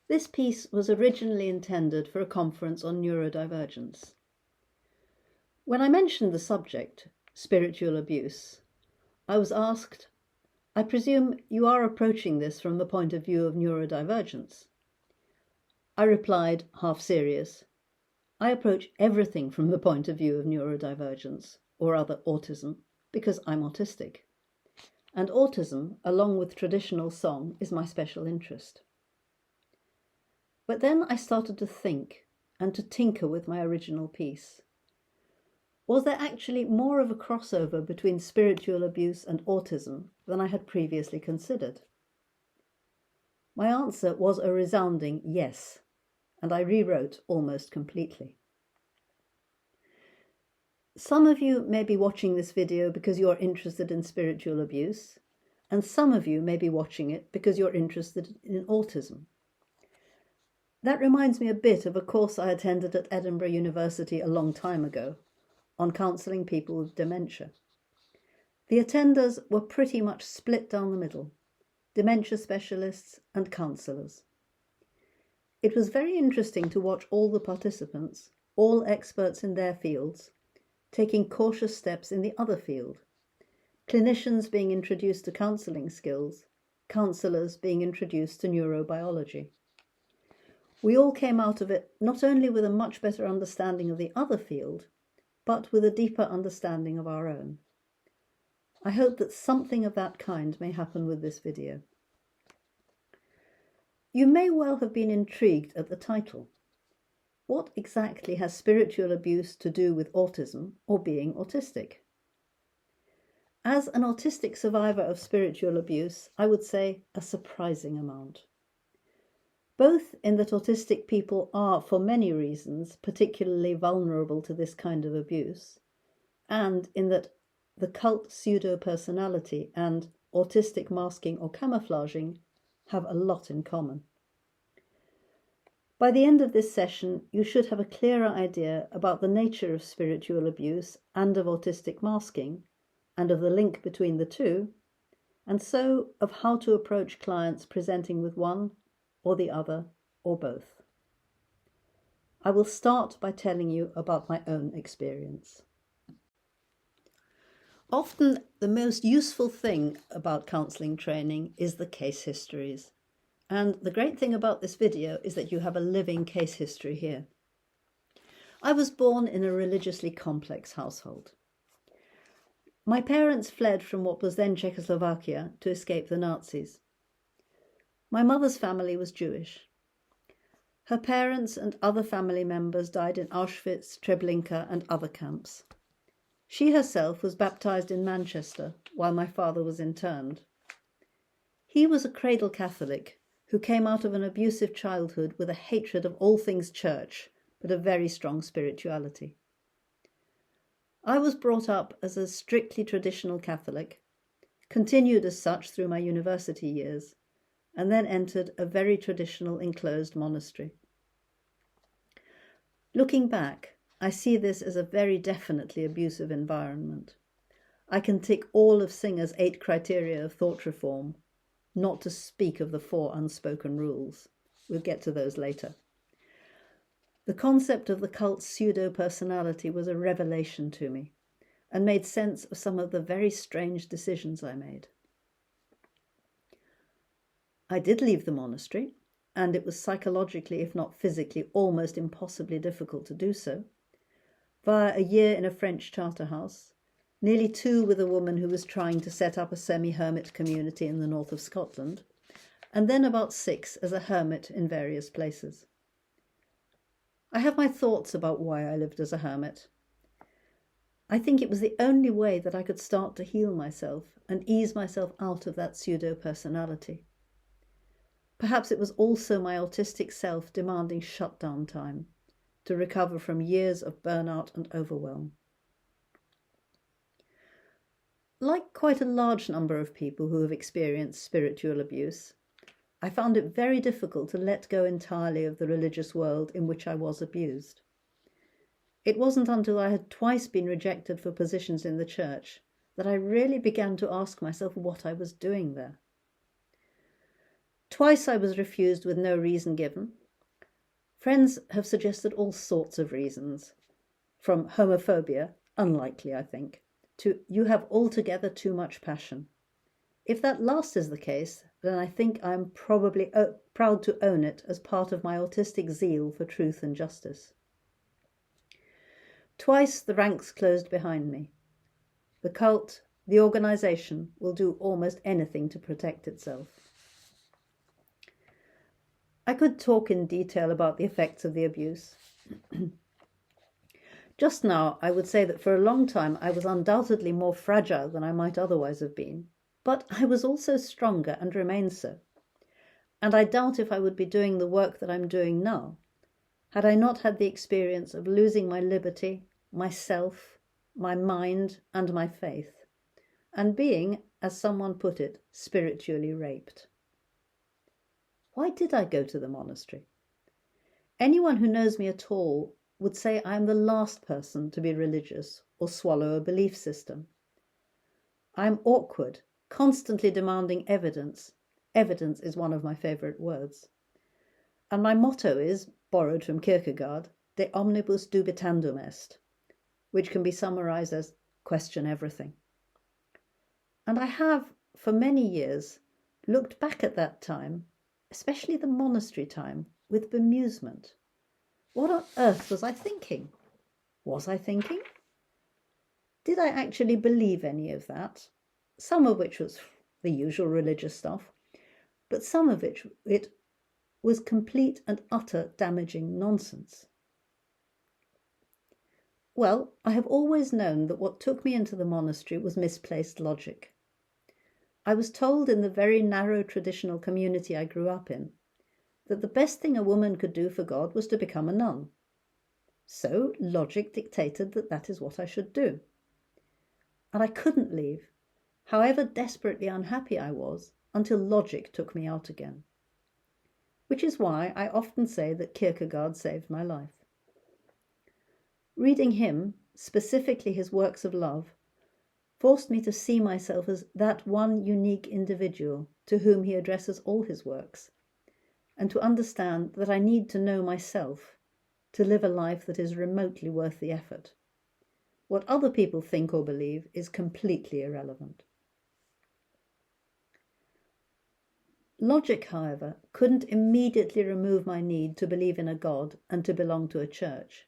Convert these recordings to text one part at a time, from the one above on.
This piece was originally intended for a conference on neurodivergence. When I mentioned the subject, spiritual abuse, I was asked, "I presume you are approaching this from the point of view of neurodivergence?" I replied, half serious, "I approach everything from the point of view of neurodivergence, or rather autism, because I'm autistic. And autism, along with traditional song, is my special interest." But then I started to think and to tinker with my original piece. Was there actually more of a crossover between spiritual abuse and autism than I had previously considered? My answer was a resounding yes, and I rewrote almost completely. Some of you may be watching this video because you're interested in spiritual abuse, and some of you may be watching it because you're interested in autism. That reminds me a bit of a course I attended at Edinburgh University a long time ago on counselling people with dementia. The attenders were pretty much split down the middle, dementia specialists and counsellors. It was very interesting to watch all the participants, all experts in their fields, taking cautious steps in the other field, clinicians being introduced to counselling skills, counsellors being introduced to neurobiology. We all came out of it not only with a much better understanding of the other field, but with a deeper understanding of our own. I hope that something of that kind may happen with this video. You may well have been intrigued at the title. What exactly has spiritual abuse to do with autism or being autistic? As an autistic survivor of spiritual abuse, I would say a surprising amount. Both in that autistic people are, for many reasons, particularly vulnerable to this kind of abuse, and in that the cult pseudo-personality and autistic masking or camouflaging have a lot in common. By the end of this session, you should have a clearer idea about the nature of spiritual abuse and of autistic masking, and of the link between the two, and so of how to approach clients presenting with one or the other or both. I will start by telling you about my own experience. Often the most useful thing about counselling training is the case histories. And the great thing about this video is that you have a living case history here. I was born in a religiously complex household. My parents fled from what was then Czechoslovakia to escape the Nazis. My mother's family was Jewish. Her parents and other family members died in Auschwitz, Treblinka and other camps. She herself was baptized in Manchester while my father was interned. He was a cradle Catholic who came out of an abusive childhood with a hatred of all things church, but a very strong spirituality. I was brought up as a strictly traditional Catholic, continued as such through my university years, and then entered a very traditional enclosed monastery. Looking back, I see this as a very definitely abusive environment. I can tick all of Singer's 8 criteria of thought reform, not to speak of the 4 unspoken rules. We'll get to those later. The concept of the cult's pseudo-personality was a revelation to me and made sense of some of the very strange decisions I made. I did leave the monastery, and it was psychologically, if not physically, almost impossibly difficult to do so, via a year in a French charter house, nearly 2 with a woman who was trying to set up a semi-hermit community in the north of Scotland, and then about 6 as a hermit in various places. I have my thoughts about why I lived as a hermit. I think it was the only way that I could start to heal myself and ease myself out of that pseudo-personality. Perhaps it was also my autistic self demanding shutdown time to recover from years of burnout and overwhelm. Like quite a large number of people who have experienced spiritual abuse, I found it very difficult to let go entirely of the religious world in which I was abused. It wasn't until I had twice been rejected for positions in the church that I really began to ask myself what I was doing there. Twice I was refused with no reason given. Friends have suggested all sorts of reasons, from homophobia, unlikely I think, to you have altogether too much passion. If that last is the case, then I think I'm probably proud to own it as part of my autistic zeal for truth and justice. Twice the ranks closed behind me. The cult, the organization, will do almost anything to protect itself. I could talk in detail about the effects of the abuse. Just now, I would say that for a long time I was undoubtedly more fragile than I might otherwise have been, but I was also stronger and remained so. And I doubt if I would be doing the work that I'm doing now, had I not had the experience of losing my liberty, myself, my mind, and my faith, and being, as someone put it, spiritually raped. Why did I go to the monastery? Anyone who knows me at all would say I am the last person to be religious or swallow a belief system. I am awkward, constantly demanding evidence. Evidence is one of my favourite words. And my motto is, borrowed from Kierkegaard, de omnibus dubitandum est, which can be summarised as question everything. And I have, for many years, looked back at that time, especially the monastery time, with bemusement. What on earth was I thinking? Was I thinking? Did I actually believe any of that? Some of which was the usual religious stuff, but some of it was complete and utter damaging nonsense. Well, I have always known that what took me into the monastery was misplaced logic. I was told in the very narrow traditional community I grew up in that the best thing a woman could do for God was to become a nun. So logic dictated that that is what I should do. And I couldn't leave, however desperately unhappy I was, until logic took me out again. Which is why I often say that Kierkegaard saved my life. Reading him, specifically his works of love, forced me to see myself as that one unique individual to whom he addresses all his works, and to understand that I need to know myself to live a life that is remotely worth the effort. What other people think or believe is completely irrelevant. Logic, however, couldn't immediately remove my need to believe in a God and to belong to a church,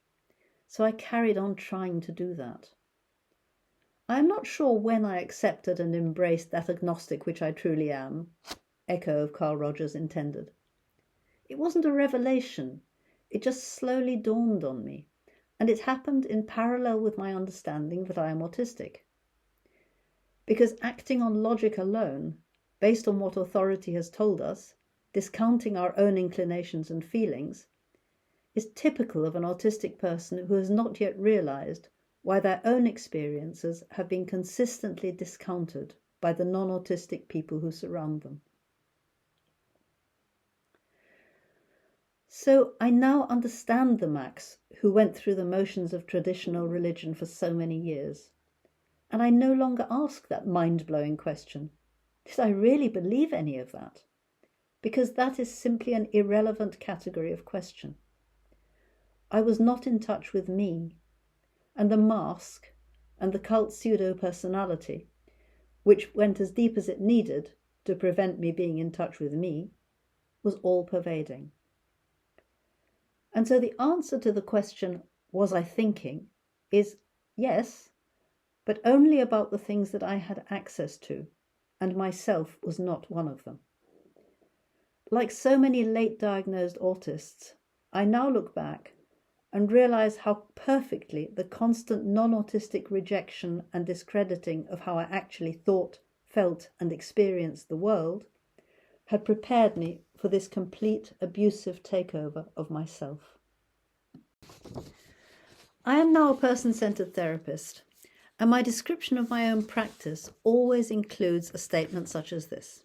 so I carried on trying to do that. I am not sure when I accepted and embraced that agnostic which I truly am, echo of Carl Rogers intended. It wasn't a revelation, it just slowly dawned on me, and it happened in parallel with my understanding that I am autistic. Because acting on logic alone, based on what authority has told us, discounting our own inclinations and feelings, is typical of an autistic person who has not yet realized why their own experiences have been consistently discounted by the non-autistic people who surround them. So I now understand the Max who went through the motions of traditional religion for so many years, and I no longer ask that mind-blowing question, did I really believe any of that? Because that is simply an irrelevant category of question. I was not in touch with me, and the mask and the cult pseudo-personality, which went as deep as it needed to prevent me being in touch with me, was all-pervading. And so the answer to the question, was I thinking, is yes, but only about the things that I had access to, and myself was not one of them. Like so many late-diagnosed autists, I now look back and realize how perfectly the constant non-autistic rejection and discrediting of how I actually thought, felt, and experienced the world had prepared me for this complete abusive takeover of myself. I am now a person-centered therapist, and my description of my own practice always includes a statement such as this.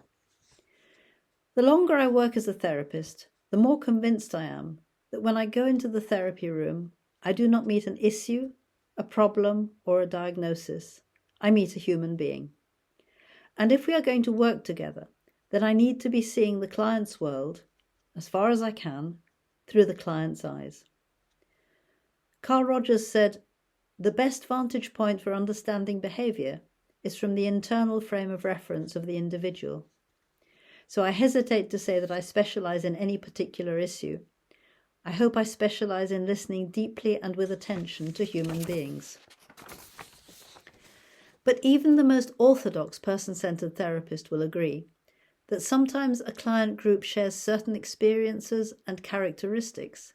The longer I work as a therapist, the more convinced I am that when I go into the therapy room, I do not meet an issue, a problem, or a diagnosis. I meet a human being. And if we are going to work together, then I need to be seeing the client's world, as far as I can, through the client's eyes. Carl Rogers said, "The best vantage point for understanding behaviour is from the internal frame of reference of the individual. So I hesitate to say that I specialise in any particular issue. I hope I specialise in listening deeply and with attention to human beings." But even the most orthodox person-centred therapist will agree that sometimes a client group shares certain experiences and characteristics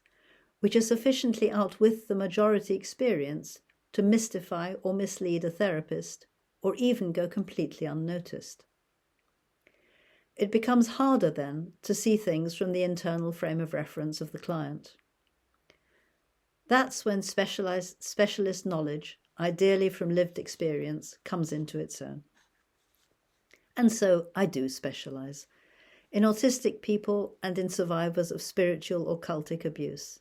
which are sufficiently outwith the majority experience to mystify or mislead a therapist, or even go completely unnoticed. It becomes harder then to see things from the internal frame of reference of the client. That's when specialist knowledge, ideally from lived experience, comes into its own. And so I do specialise in autistic people and in survivors of spiritual or cultic abuse.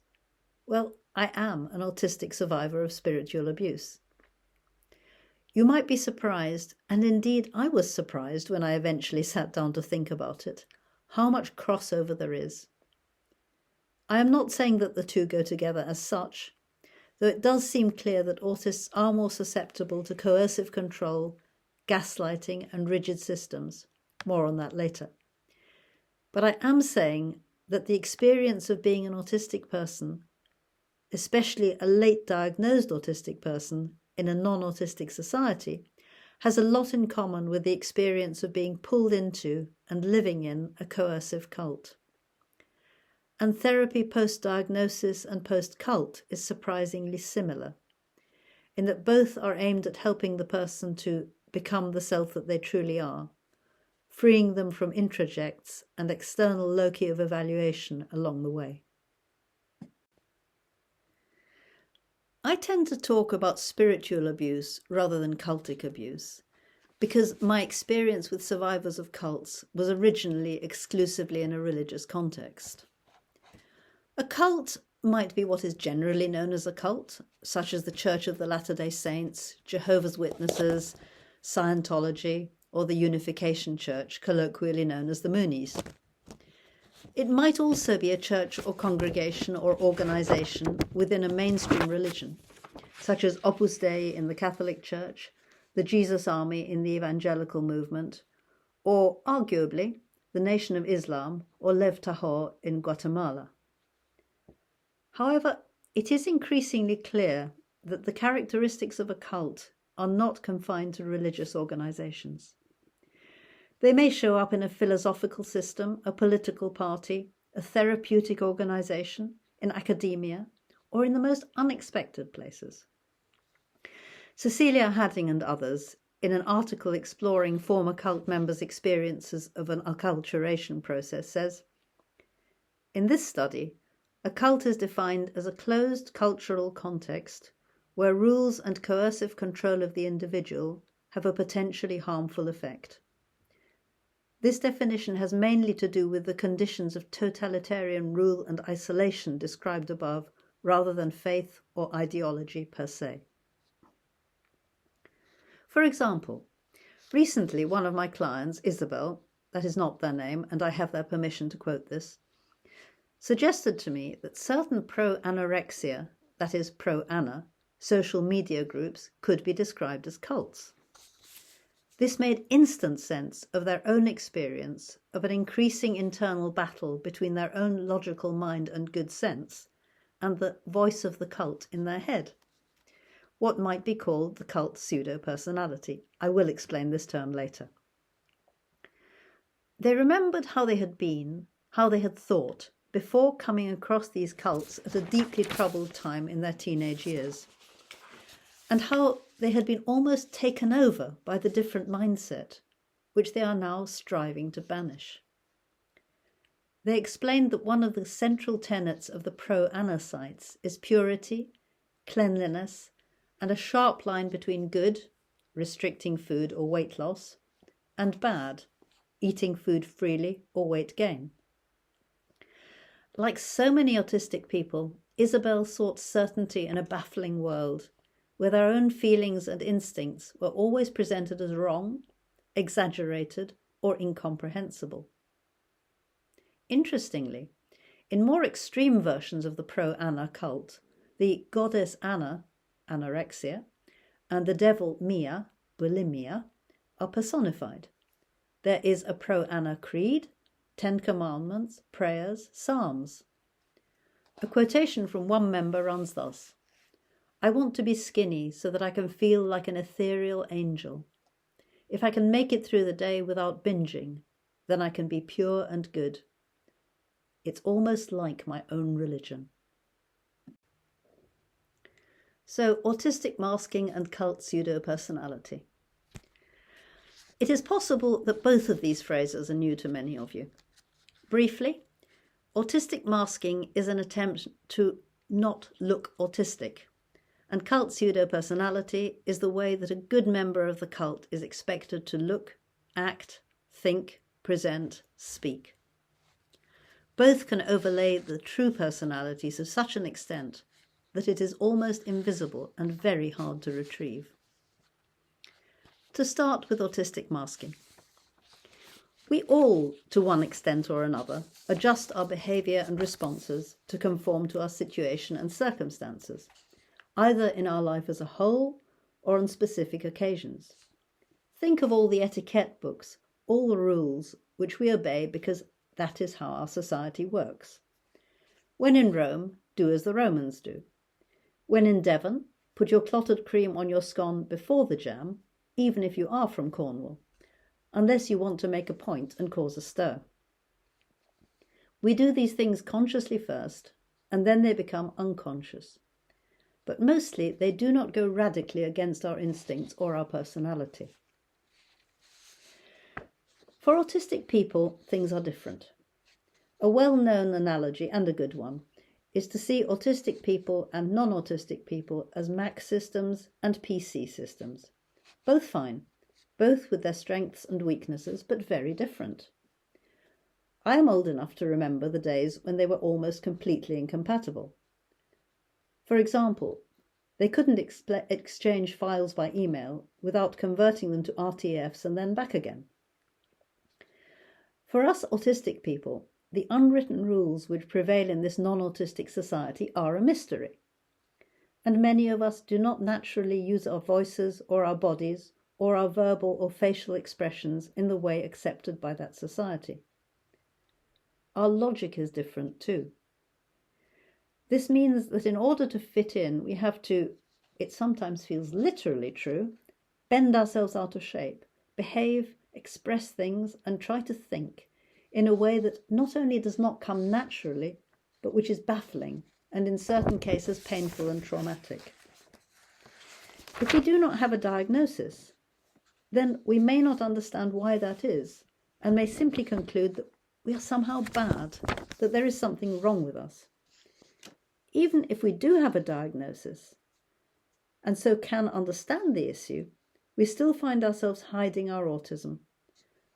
Well, I am an autistic survivor of spiritual abuse. You might be surprised, and indeed I was surprised when I eventually sat down to think about it, how much crossover there is. I am not saying that the two go together as such, though it does seem clear that autists are more susceptible to coercive control, gaslighting and rigid systems. More on that later. But I am saying that the experience of being an autistic person, especially a late diagnosed autistic person in a non-autistic society, has a lot in common with the experience of being pulled into and living in a coercive cult. And therapy post-diagnosis and post-cult is surprisingly similar, in that both are aimed at helping the person to become the self that they truly are, freeing them from introjects and external loci of evaluation along the way. I tend to talk about spiritual abuse rather than cultic abuse, because my experience with survivors of cults was originally exclusively in a religious context. A cult might be what is generally known as a cult, such as the Church of the Latter-day Saints, Jehovah's Witnesses, Scientology, or the Unification Church, colloquially known as the Moonies. It might also be a church or congregation or organisation within a mainstream religion, such as Opus Dei in the Catholic Church, the Jesus Army in the Evangelical Movement, or, arguably, the Nation of Islam or Lev Tahor in Guatemala. However, it is increasingly clear that the characteristics of a cult are not confined to religious organisations. They may show up in a philosophical system, a political party, a therapeutic organisation, in academia, or in the most unexpected places. Cecilia Hadding and others, in an article exploring former cult members' experiences of an acculturation process, says, "In this study, a cult is defined as a closed cultural context where rules and coercive control of the individual have a potentially harmful effect. This definition has mainly to do with the conditions of totalitarian rule and isolation described above, rather than faith or ideology per se." For example, recently one of my clients, Isabel, that is not their name, and I have their permission to quote this, suggested to me that certain pro-anorexia, that is pro-ana, social media groups could be described as cults. This made instant sense of their own experience of an increasing internal battle between their own logical mind and good sense and the voice of the cult in their head, what might be called the cult pseudo-personality. I will explain this term later. They remembered how they had been, how they had thought, before coming across these cults at a deeply troubled time in their teenage years, and how they had been almost taken over by the different mindset, which they are now striving to banish. They explained that one of the central tenets of the pro-ana sites is purity, cleanliness, and a sharp line between good, restricting food or weight loss, and bad, eating food freely or weight gain. Like so many autistic people, Isabel sought certainty in a baffling world, where their own feelings and instincts were always presented as wrong, exaggerated, or incomprehensible. Interestingly, in more extreme versions of the pro-Anna cult, the goddess Anna, anorexia, and the devil Mia, bulimia, are personified. There is a pro-Anna creed, 10 commandments, prayers, psalms. A quotation from one member runs thus: "I want to be skinny so that I can feel like an ethereal angel. If I can make it through the day without binging, then I can be pure and good. It's almost like my own religion." So, autistic masking and cult pseudo-personality. It is possible that both of these phrases are new to many of you. Briefly, autistic masking is an attempt to not look autistic, and cult pseudo-personality is the way that a good member of the cult is expected to look, act, think, present, speak. Both can overlay the true personality to such an extent that it is almost invisible and very hard to retrieve. To start with autistic masking. We all, to one extent or another, adjust our behaviour and responses to conform to our situation and circumstances, either in our life as a whole or on specific occasions. Think of all the etiquette books, all the rules which we obey because that is how our society works. When in Rome, do as the Romans do. When in Devon, put your clotted cream on your scone before the jam, even if you are from Cornwall, unless you want to make a point and cause a stir. We do these things consciously first, and then they become unconscious. But mostly they do not go radically against our instincts or our personality. For autistic people, things are different. A well-known analogy, and a good one, is to see autistic people and non-autistic people as Mac systems and PC systems. Both fine, both with their strengths and weaknesses, but very different. I am old enough to remember the days when they were almost completely incompatible. For example, they couldn't exchange files by email without converting them to RTFs and then back again. For us autistic people, the unwritten rules which prevail in this non-autistic society are a mystery. And many of us do not naturally use our voices or our bodies or our verbal or facial expressions in the way accepted by that society. Our logic is different too. This means that in order to fit in, we have to, it sometimes feels literally true, bend ourselves out of shape, behave, express things, and try to think in a way that not only does not come naturally, but which is baffling and in certain cases painful and traumatic. If we do not have a diagnosis, then we may not understand why that is, and may simply conclude that we are somehow bad, that there is something wrong with us. Even if we do have a diagnosis, and so can understand the issue, we still find ourselves hiding our autism,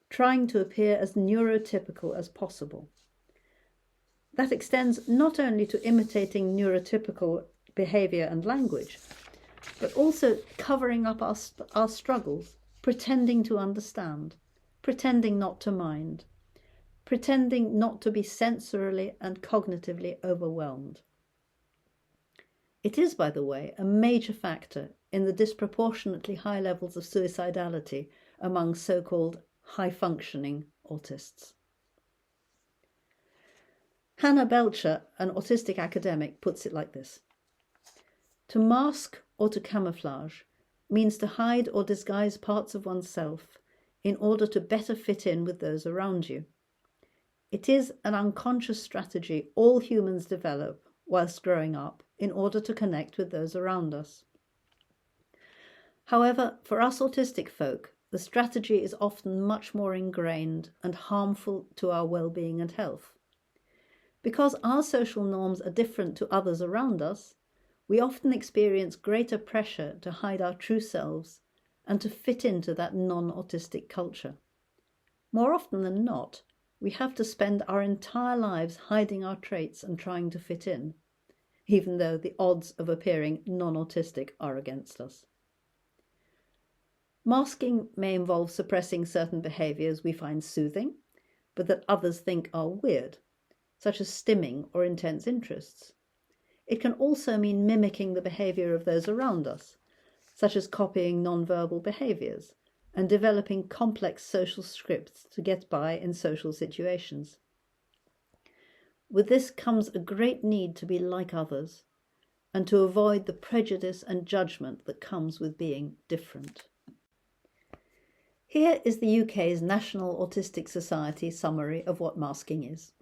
trying to appear as neurotypical as possible. That extends not only to imitating neurotypical behaviour and language, but also covering up our struggles, pretending to understand, pretending not to mind, pretending not to be sensorily and cognitively overwhelmed. It is, by the way, a major factor in the disproportionately high levels of suicidality among so-called high-functioning autists. Hannah Belcher, an autistic academic, puts it like this: to mask or to camouflage means to hide or disguise parts of oneself in order to better fit in with those around you. It is an unconscious strategy all humans develop whilst growing up in order to connect with those around us. However, for us autistic folk, the strategy is often much more ingrained and harmful to our well-being and health. Because our social norms are different to others around us, we often experience greater pressure to hide our true selves and to fit into that non-autistic culture. More often than not, we have to spend our entire lives hiding our traits and trying to fit in, even though the odds of appearing non-autistic are against us. Masking may involve suppressing certain behaviors we find soothing, but that others think are weird, such as stimming or intense interests. It can also mean mimicking the behavior of those around us, such as copying nonverbal behaviors and developing complex social scripts to get by in social situations. With this comes a great need to be like others and to avoid the prejudice and judgment that comes with being different. Here is the UK's National Autistic Society summary of what masking is.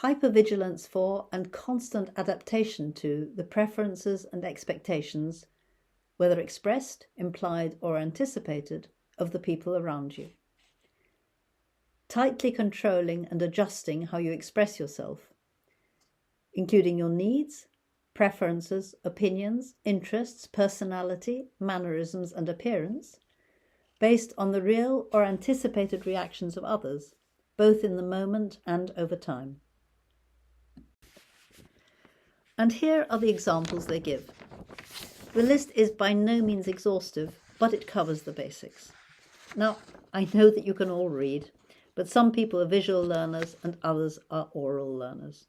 Hypervigilance for and constant adaptation to the preferences and expectations, whether expressed, implied, or anticipated, of the people around you. Tightly controlling and adjusting how you express yourself, including your needs, preferences, opinions, interests, personality, mannerisms, and appearance, based on the real or anticipated reactions of others, both in the moment and over time. And here are the examples they give. The list is by no means exhaustive, but it covers the basics. Now, I know that you can all read, but some people are visual learners and others are oral learners.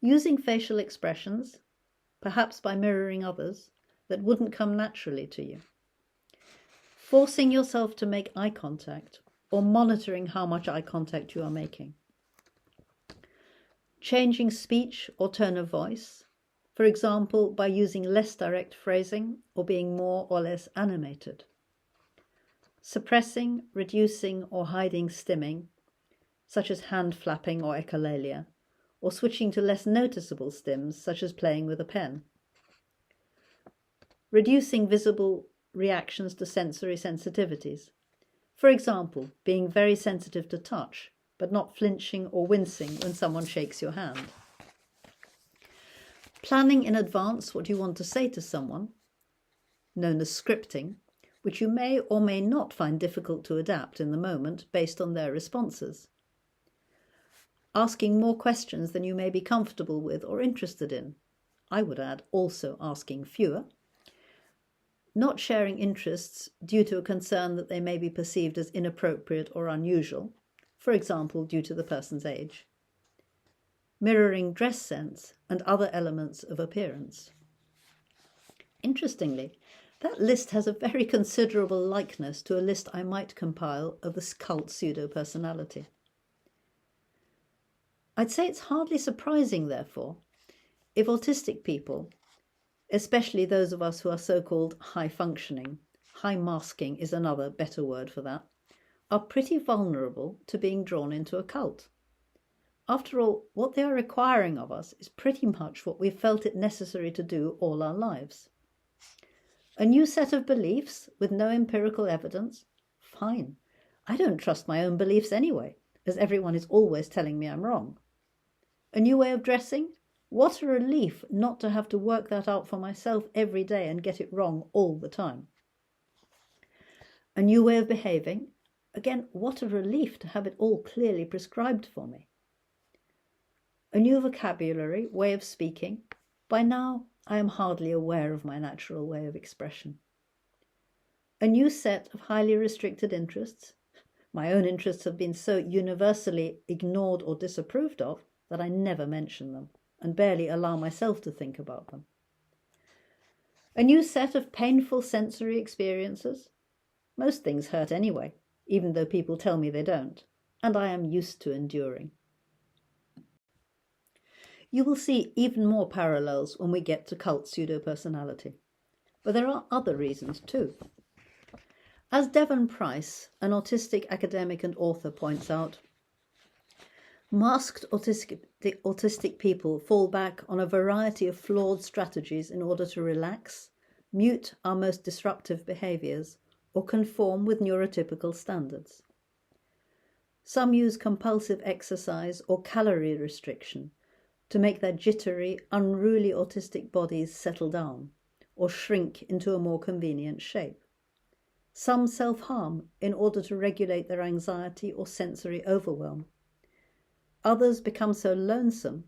Using facial expressions, perhaps by mirroring others, that wouldn't come naturally to you. Forcing yourself to make eye contact or monitoring how much eye contact you are making. Changing speech or tone of voice, for example, by using less direct phrasing or being more or less animated. Suppressing, reducing, or hiding stimming, such as hand flapping or echolalia, or switching to less noticeable stims, such as playing with a pen. Reducing visible reactions to sensory sensitivities. For example, being very sensitive to touch, but not flinching or wincing when someone shakes your hand. Planning in advance what you want to say to someone, known as scripting, which you may or may not find difficult to adapt in the moment based on their responses. Asking more questions than you may be comfortable with or interested in. I would add also asking fewer. Not sharing interests due to a concern that they may be perceived as inappropriate or unusual, for example, due to the person's age. Mirroring dress sense and other elements of appearance. Interestingly, that list has a very considerable likeness to a list I might compile of the cult pseudo-personality. I'd say it's hardly surprising, therefore, if autistic people, especially those of us who are so-called high-functioning, high-masking is another better word for that, are pretty vulnerable to being drawn into a cult. After all, what they are requiring of us is pretty much what we've felt it necessary to do all our lives. A new set of beliefs with no empirical evidence? Fine. I don't trust my own beliefs anyway, as everyone is always telling me I'm wrong. A new way of dressing? What a relief not to have to work that out for myself every day and get it wrong all the time. A new way of behaving? Again, what a relief to have it all clearly prescribed for me. A new vocabulary, way of speaking? By now, I am hardly aware of my natural way of expression. A new set of highly restricted interests? My own interests have been so universally ignored or disapproved of that I never mention them and barely allow myself to think about them. A new set of painful sensory experiences? Most things hurt anyway, even though people tell me they don't, and I am used to enduring. You will see even more parallels when we get to cult pseudo-personality. But there are other reasons too. As Devon Price, an autistic academic and author, points out, masked autistic people fall back on a variety of flawed strategies in order to relax, mute our most disruptive behaviors, or conform with neurotypical standards. Some use compulsive exercise or calorie restriction to make their jittery, unruly autistic bodies settle down or shrink into a more convenient shape. Some self-harm in order to regulate their anxiety or sensory overwhelm. Others become so lonesome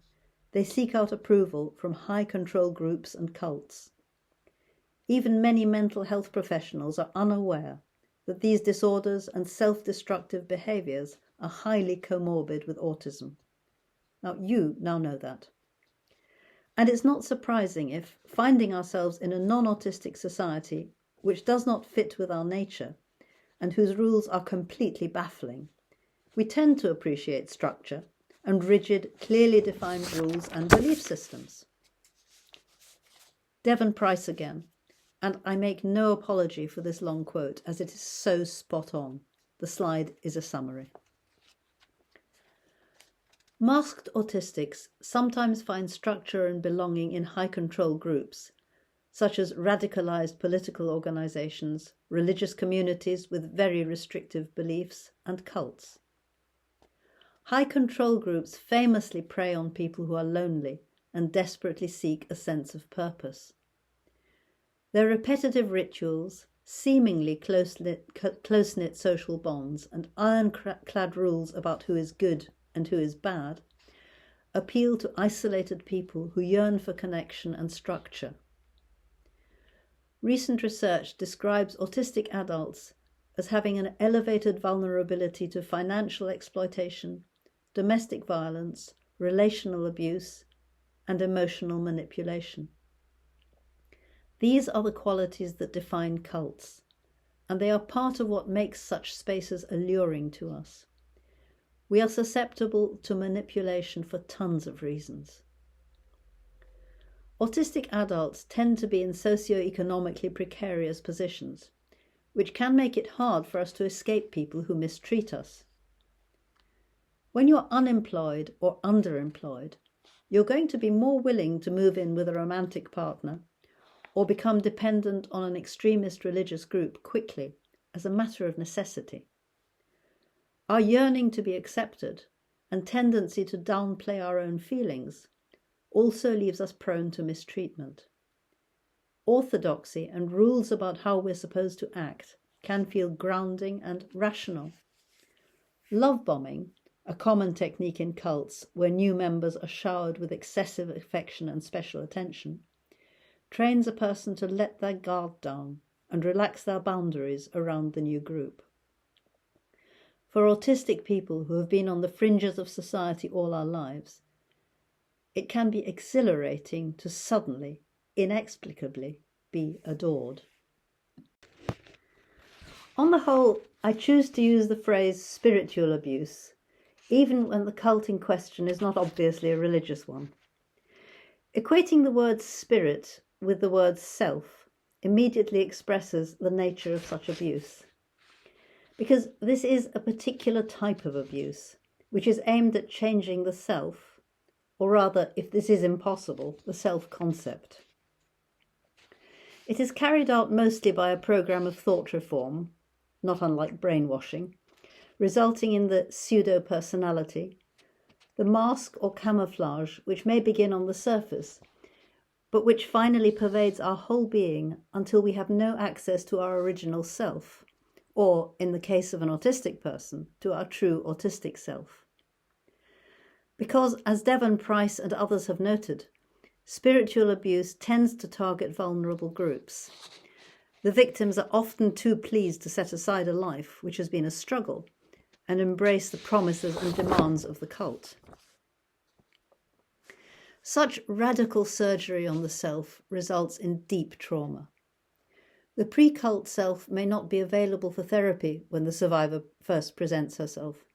they seek out approval from high control groups and cults. even many mental health professionals are unaware that these disorders and self-destructive behaviours are highly comorbid with autism. Now, you now know that. And it's not surprising if, finding ourselves in a non-autistic society which does not fit with our nature and whose rules are completely baffling, we tend to appreciate structure and rigid, clearly defined rules and belief systems. Devon Price again, and I make no apology for this long quote as it is so spot on. The slide is a summary. Masked autistics sometimes find structure and belonging in high-control groups, such as radicalized political organizations, religious communities with very restrictive beliefs, and cults. High-control groups famously prey on people who are lonely and desperately seek a sense of purpose. Their repetitive rituals, seemingly close-knit social bonds, and ironclad rules about who is good and who is bad appeal to isolated people who yearn for connection and structure. Recent research describes autistic adults as having an elevated vulnerability to financial exploitation, domestic violence, relational abuse, and emotional manipulation. These are the qualities that define cults, and they are part of what makes such spaces alluring to us. We are susceptible to manipulation for tons of reasons. Autistic adults tend to be in socio-economically precarious positions, which can make it hard for us to escape people who mistreat us. When you're unemployed or underemployed, you're going to be more willing to move in with a romantic partner or become dependent on an extremist religious group quickly as a matter of necessity. Our yearning to be accepted and tendency to downplay our own feelings also leaves us prone to mistreatment. Orthodoxy and rules about how we're supposed to act can feel grounding and rational. Love bombing, a common technique in cults where new members are showered with excessive affection and special attention, trains a person to let their guard down and relax their boundaries around the new group. For autistic people who have been on the fringes of society all our lives, it can be exhilarating to suddenly, inexplicably, be adored. On the whole, I choose to use the phrase spiritual abuse, even when the cult in question is not obviously a religious one. Equating the word spirit with the word self immediately expresses the nature of such abuse, because this is a particular type of abuse, which is aimed at changing the self, or rather, if this is impossible, the self-concept. It is carried out mostly by a program of thought reform, not unlike brainwashing, resulting in the pseudo-personality, the mask or camouflage which may begin on the surface, but which finally pervades our whole being until we have no access to our original self, or, in the case of an autistic person, to our true autistic self. Because, as Devon Price and others have noted, spiritual abuse tends to target vulnerable groups. The victims are often too pleased to set aside a life which has been a struggle and embrace the promises and demands of the cult. Such radical surgery on the self results in deep trauma. The pre-cult self may not be available for therapy when the survivor first presents herself.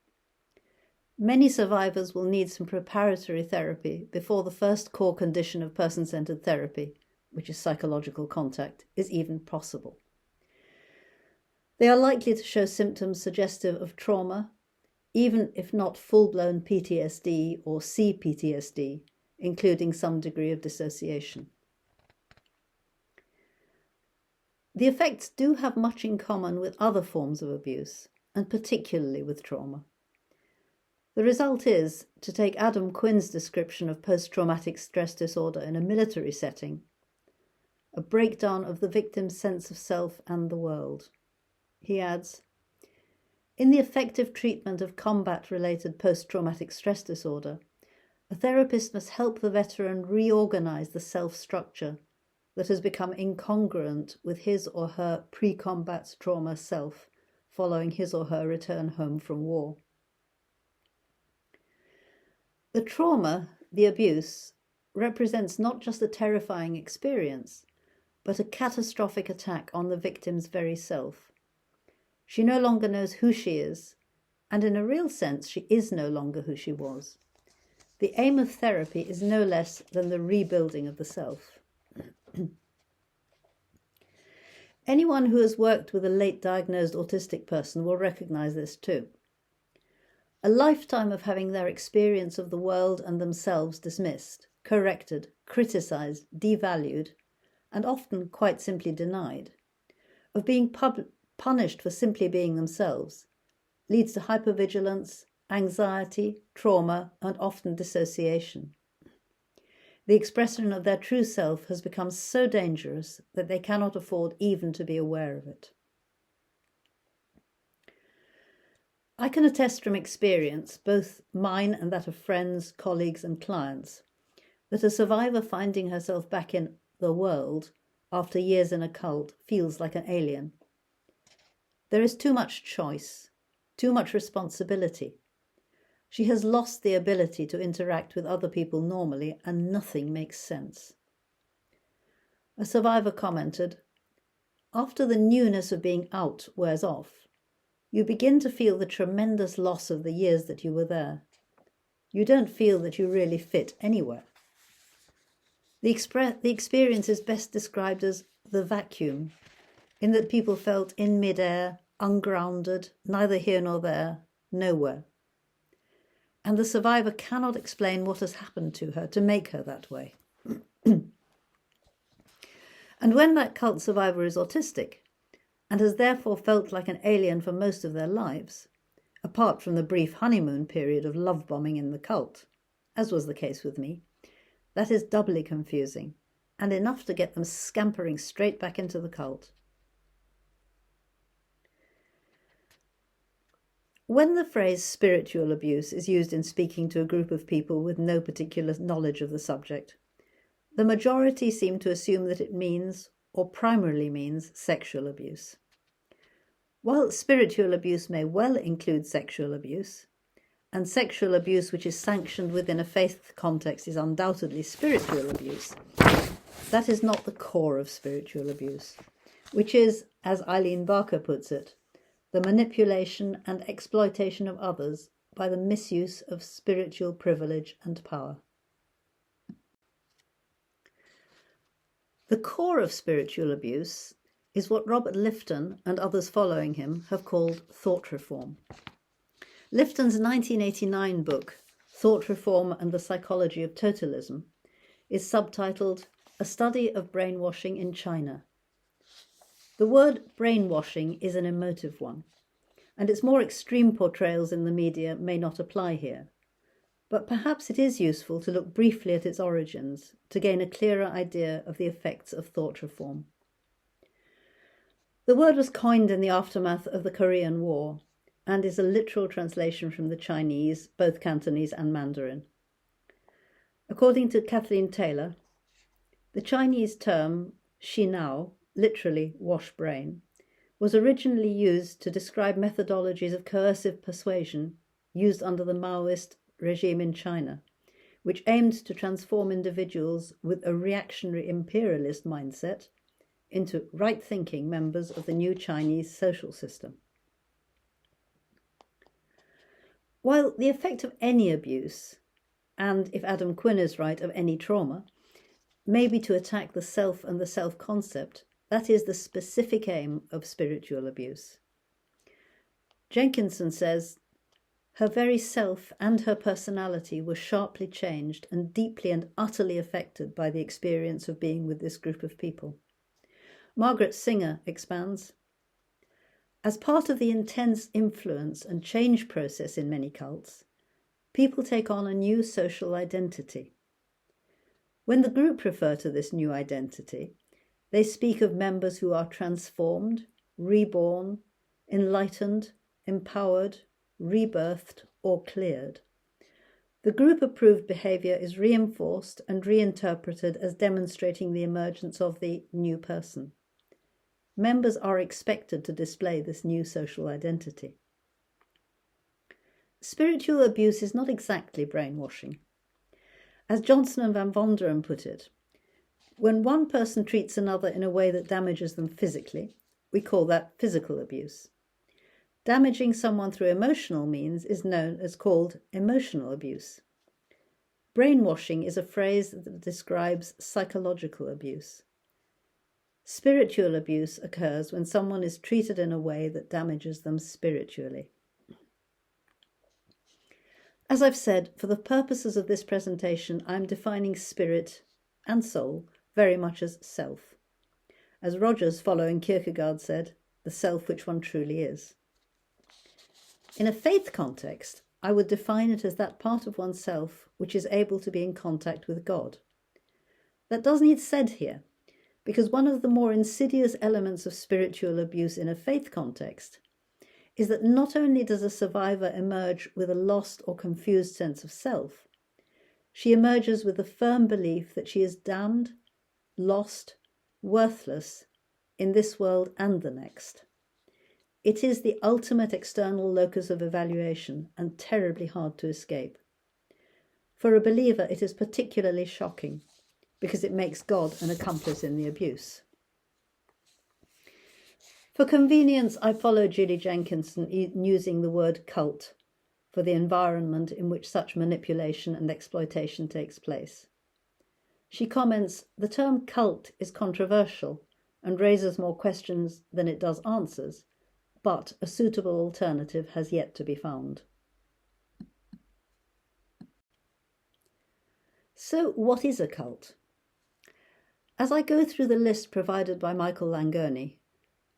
Many survivors will need some preparatory therapy before the first core condition of person-centered therapy, which is psychological contact, is even possible. They are likely to show symptoms suggestive of trauma, even if not full-blown PTSD or CPTSD, including some degree of dissociation. The effects do have much in common with other forms of abuse, and particularly with trauma. The result is, to take Adam Quinn's description of post-traumatic stress disorder in a military setting, a breakdown of the victim's sense of self and the world. He adds, in the effective treatment of combat-related post-traumatic stress disorder, a therapist must help the veteran reorganize the self-structure that has become incongruent with his or her pre-combat trauma self following his or her return home from war. The trauma, the abuse, represents not just a terrifying experience, but a catastrophic attack on the victim's very self. She no longer knows who she is, and in a real sense, she is no longer who she was. The aim of therapy is no less than the rebuilding of the self. Anyone who has worked with a late diagnosed autistic person will recognize this too. A lifetime of having their experience of the world and themselves dismissed, corrected, criticized, devalued, and often quite simply denied, of being punished for simply being themselves, leads to hypervigilance, anxiety, trauma, and often dissociation. The expression of their true self has become so dangerous that they cannot afford even to be aware of it. I can attest from experience, both mine and that of friends, colleagues, and clients, that a survivor finding herself back in the world after years in a cult feels like an alien. There is too much choice, too much responsibility. She has lost the ability to interact with other people normally, and nothing makes sense. A survivor commented, "After the newness of being out wears off, you begin to feel the tremendous loss of the years that you were there. You don't feel that you really fit anywhere." The experience is best described as the vacuum, in that people felt in mid-air, ungrounded, neither here nor there, nowhere. And the survivor cannot explain what has happened to her to make her that way. And when that cult survivor is autistic, and has therefore felt like an alien for most of their lives, apart from the brief honeymoon period of love bombing in the cult, as was the case with me, that is doubly confusing, and enough to get them scampering straight back into the cult. When the phrase spiritual abuse is used in speaking to a group of people with no particular knowledge of the subject, the majority seem to assume that it means, or primarily means, sexual abuse. While spiritual abuse may well include sexual abuse, and sexual abuse which is sanctioned within a faith context is undoubtedly spiritual abuse, that is not the core of spiritual abuse, which is, as Eileen Barker puts it, the manipulation and exploitation of others by the misuse of spiritual privilege and power. The core of spiritual abuse is what Robert Lifton and others following him have called thought reform. Lifton's 1989 book, Thought Reform and the Psychology of Totalism, is subtitled A Study of Brainwashing in China. The word brainwashing is an emotive one, and its more extreme portrayals in the media may not apply here. But perhaps it is useful to look briefly at its origins to gain a clearer idea of the effects of thought reform. The word was coined in the aftermath of the Korean War and is a literal translation from the Chinese, both Cantonese and Mandarin. According to Kathleen Taylor, the Chinese term xinao, literally wash brain, was originally used to describe methodologies of coercive persuasion used under the Maoist regime in China, which aimed to transform individuals with a reactionary imperialist mindset into right-thinking members of the new Chinese social system. While the effect of any abuse, and if Adam Quinn is right, of any trauma, may be to attack the self and the self-concept, that is the specific aim of spiritual abuse. Jenkinson says, her very self and her personality were sharply changed and deeply and utterly affected by the experience of being with this group of people. Margaret Singer expands, as part of the intense influence and change process in many cults, people take on a new social identity. When the group refer to this new identity, they speak of members who are transformed, reborn, enlightened, empowered, rebirthed, or cleared. the group-approved behaviour is reinforced and reinterpreted as demonstrating the emergence of the new person. Members are expected to display this new social identity. Spiritual abuse is not exactly brainwashing. As Johnson and Van Vonderen put it, when one person treats another in a way that damages them physically, we call that physical abuse. Damaging someone through emotional means is called emotional abuse. Brainwashing is a phrase that describes psychological abuse. Spiritual abuse occurs when someone is treated in a way that damages them spiritually. As I've said, for the purposes of this presentation, I'm defining spirit and soul very much as self. As Rogers, following Kierkegaard, said, the self which one truly is. In a faith context, I would define it as that part of oneself which is able to be in contact with God. That does need said here, because one of the more insidious elements of spiritual abuse in a faith context is that not only does a survivor emerge with a lost or confused sense of self, she emerges with the firm belief that she is damned, lost, worthless in this world and the next. It is the ultimate external locus of evaluation and terribly hard to escape. For a believer, it is particularly shocking because it makes God an accomplice in the abuse. For convenience, I follow Julie Jenkinson using the word cult for the environment in which such manipulation and exploitation takes place. She comments, the term cult is controversial and raises more questions than it does answers, but a suitable alternative has yet to be found. So, what is a cult? As I go through the list provided by Michael Langone,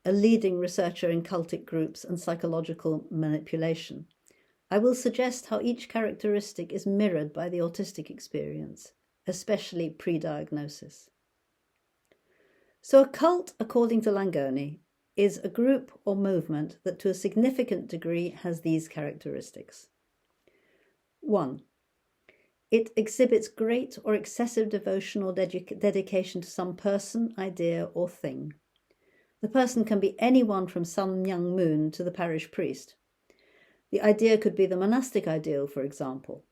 a leading researcher in cultic groups and psychological manipulation, I will suggest how each characteristic is mirrored by the autistic experience, especially pre-diagnosis. So a cult, according to Langone, is a group or movement that to a significant degree has these characteristics. 1. It exhibits great or excessive devotion or dedication to some person, idea, or thing. The person can be anyone from Sun Myung Moon to the parish priest. The idea could be the monastic ideal, for example.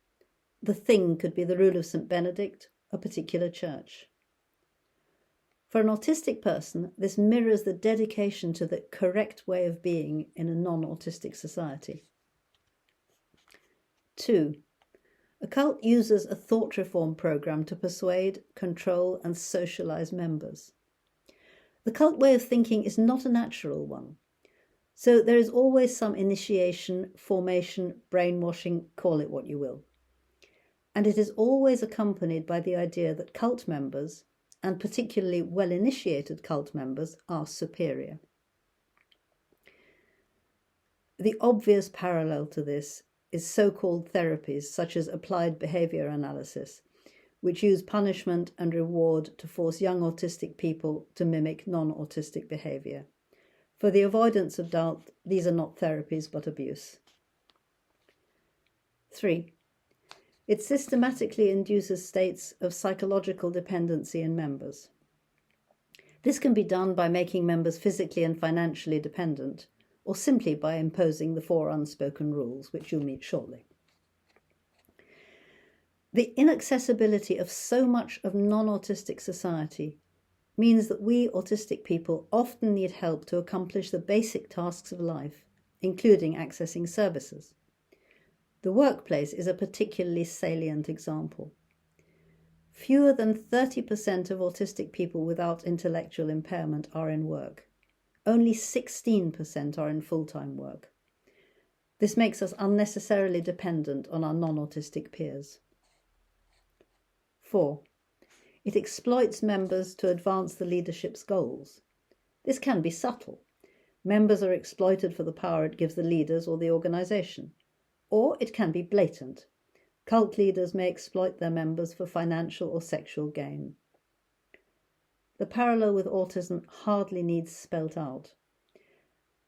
The thing could be the rule of St. Benedict, a particular church. For an autistic person, this mirrors the dedication to the correct way of being in a non-autistic society. 2. A cult uses a thought reform program to persuade, control, and socialize members. The cult way of thinking is not a natural one, so there is always some initiation, formation, brainwashing, call it what you will. And it is always accompanied by the idea that cult members, and particularly well-initiated cult members, are superior. The obvious parallel to this is so-called therapies such as applied behavior analysis, which use punishment and reward to force young autistic people to mimic non-autistic behavior. For the avoidance of doubt, these are not therapies but abuse. 3. It systematically induces states of psychological dependency in members. This can be done by making members physically and financially dependent, or simply by imposing the 4 unspoken rules, which you'll meet shortly. The inaccessibility of so much of non-autistic society means that we autistic people often need help to accomplish the basic tasks of life, including accessing services. The workplace is a particularly salient example. Fewer than 30% of autistic people without intellectual impairment are in work. Only 16% are in full-time work. This makes us unnecessarily dependent on our non-autistic peers. 4. It exploits members to advance the leadership's goals. This can be subtle. Members are exploited for the power it gives the leaders or the organization. Or it can be blatant. Cult leaders may exploit their members for financial or sexual gain. The parallel with autism hardly needs spelt out.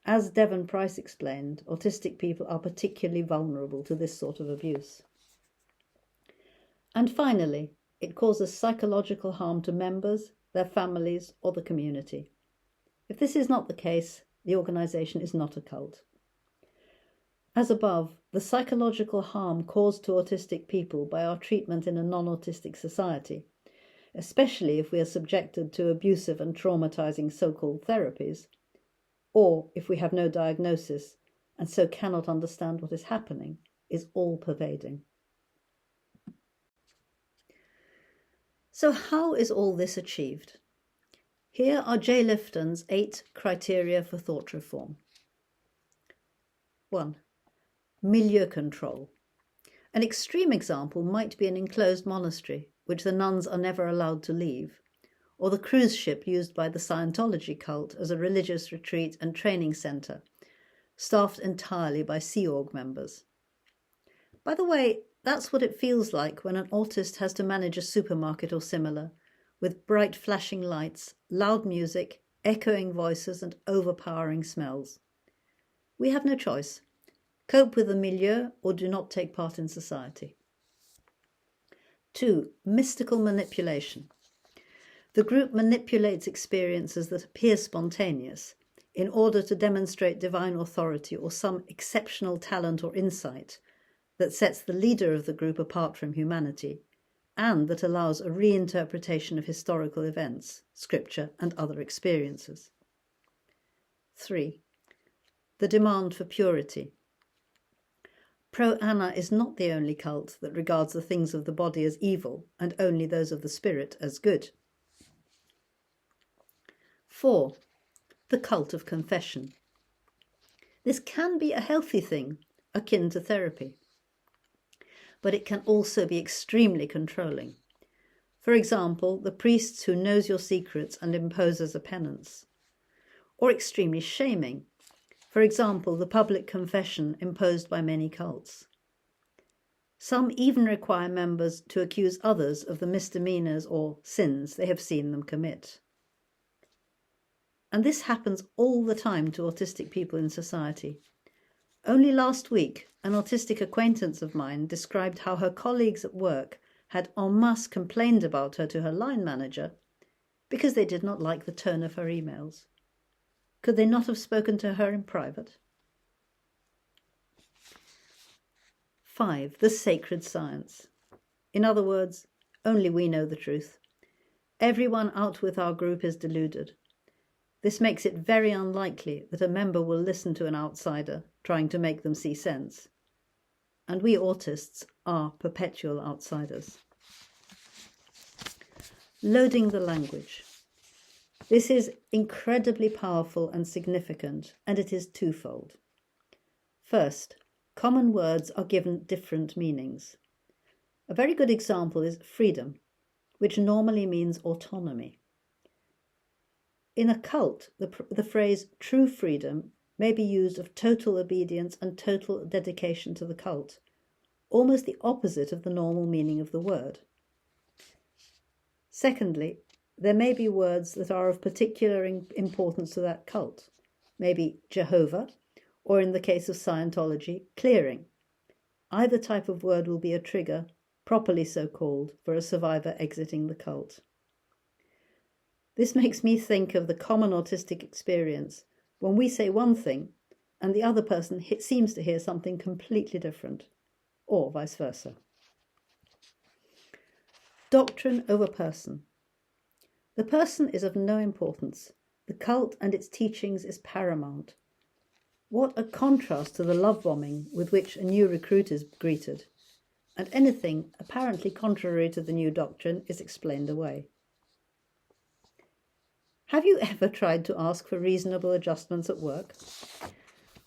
As Devon Price explained, autistic people are particularly vulnerable to this sort of abuse. And finally, it causes psychological harm to members, their families, or the community. If this is not the case, the organisation is not a cult. As above, the psychological harm caused to autistic people by our treatment in a non-autistic society, especially if we are subjected to abusive and traumatizing so-called therapies, or if we have no diagnosis and so cannot understand what is happening, is all-pervading. So how is all this achieved? Here are Jay Lifton's 8 criteria for thought reform. 1. Milieu control. An extreme example might be an enclosed monastery, which the nuns are never allowed to leave, or the cruise ship used by the Scientology cult as a religious retreat and training centre, staffed entirely by Sea Org members. By the way, that's what it feels like when an autist has to manage a supermarket or similar, with bright flashing lights, loud music, echoing voices and overpowering smells. We have no choice. Cope with the milieu or do not take part in society. 2. Mystical manipulation. The group manipulates experiences that appear spontaneous in order to demonstrate divine authority or some exceptional talent or insight that sets the leader of the group apart from humanity and that allows a reinterpretation of historical events, scripture, and other experiences. 3. The demand for purity. Pro-Ana is not the only cult that regards the things of the body as evil and only those of the spirit as good. 4. The cult of confession. This can be a healthy thing, akin to therapy, but it can also be extremely controlling. For example, the priest who knows your secrets and imposes a penance. Or extremely shaming. For example, the public confession imposed by many cults. Some even require members to accuse others of the misdemeanors or sins they have seen them commit. And this happens all the time to autistic people in society. Only last week, an autistic acquaintance of mine described how her colleagues at work had en masse complained about her to her line manager because they did not like the tone of her emails. Could they not have spoken to her in private? 5. The sacred science. In other words, only we know the truth. Everyone out with our group is deluded. This makes it very unlikely that a member will listen to an outsider trying to make them see sense. And we autists are perpetual outsiders. Loading the language. This is incredibly powerful and significant, and it is twofold. First, common words are given different meanings. A very good example is freedom, which normally means autonomy. In a cult, the phrase true freedom may be used of total obedience and total dedication to the cult, almost the opposite of the normal meaning of the word. Secondly, there may be words that are of particular importance to that cult, maybe Jehovah, or in the case of Scientology, clearing. Either type of word will be a trigger, properly so called, for a survivor exiting the cult. This makes me think of the common autistic experience when we say one thing and the other person seems to hear something completely different, or vice versa. Doctrine over person. The person is of no importance. The cult and its teachings is paramount. What a contrast to the love bombing with which a new recruit is greeted, and anything apparently contrary to the new doctrine is explained away. Have you ever tried to ask for reasonable adjustments at work?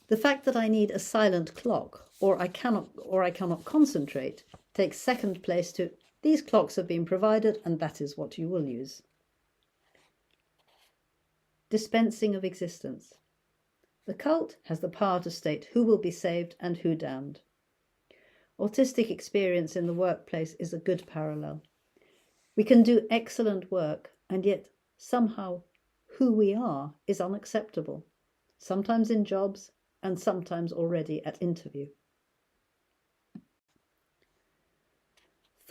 The fact that I need a silent clock or I cannot concentrate takes second place to these clocks have been provided and that is what you will use. Dispensing of existence. The cult has the power to state who will be saved and who damned. Autistic experience in the workplace is a good parallel. We can do excellent work, and yet somehow who we are is unacceptable, sometimes in jobs and sometimes already at interview.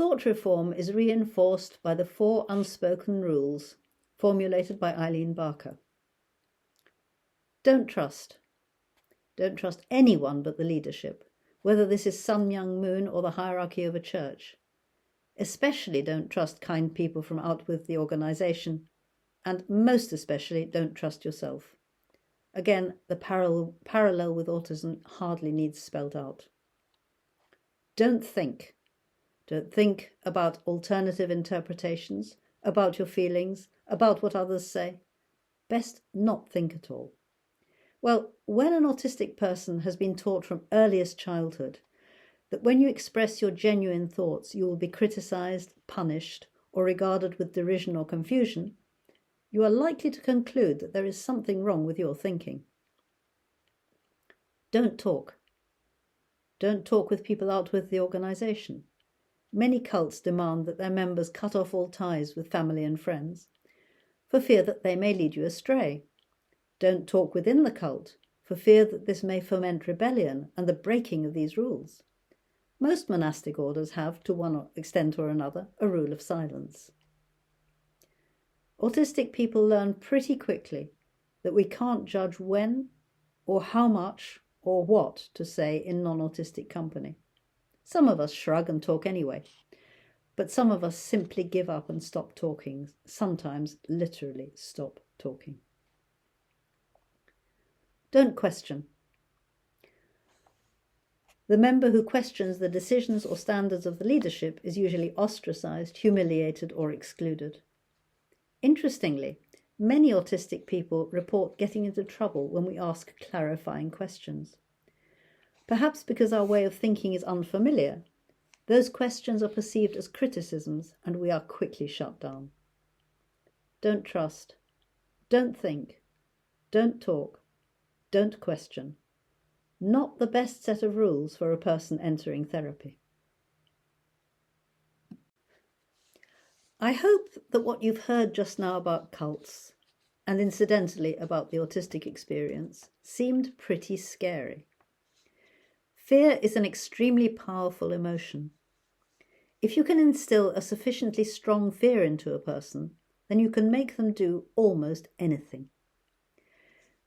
Thought reform is reinforced by the 4 unspoken rules formulated by Eileen Barker. Don't trust. Don't trust anyone but the leadership, whether this is Sun Myung Moon or the hierarchy of a church. Especially don't trust kind people from out with the organisation, and most especially don't trust yourself. Again, the parallel with autism hardly needs spelled out. Don't think. Don't think about alternative interpretations, about your feelings, about what others say. Best not think at all. Well, when an autistic person has been taught from earliest childhood that when you express your genuine thoughts, you will be criticised, punished, or regarded with derision or confusion, you are likely to conclude that there is something wrong with your thinking. Don't talk. Don't talk with people out with the organisation. Many cults demand that their members cut off all ties with family and friends, for fear that they may lead you astray. Don't talk within the cult, for fear that this may foment rebellion and the breaking of these rules. Most monastic orders have, to one extent or another, a rule of silence. Autistic people learn pretty quickly that we can't judge when or how much or what to say in non-autistic company. Some of us shrug and talk anyway, but some of us simply give up and stop talking, sometimes literally stop talking. Don't question. The member who questions the decisions or standards of the leadership is usually ostracized, humiliated, or excluded. Interestingly, many autistic people report getting into trouble when we ask clarifying questions. Perhaps because our way of thinking is unfamiliar, those questions are perceived as criticisms and we are quickly shut down. Don't trust. Don't think. Don't talk. Don't question. Not the best set of rules for a person entering therapy. I hope that what you've heard just now about cults, and incidentally about the autistic experience, seemed pretty scary. Fear is an extremely powerful emotion. If you can instill a sufficiently strong fear into a person, then you can make them do almost anything.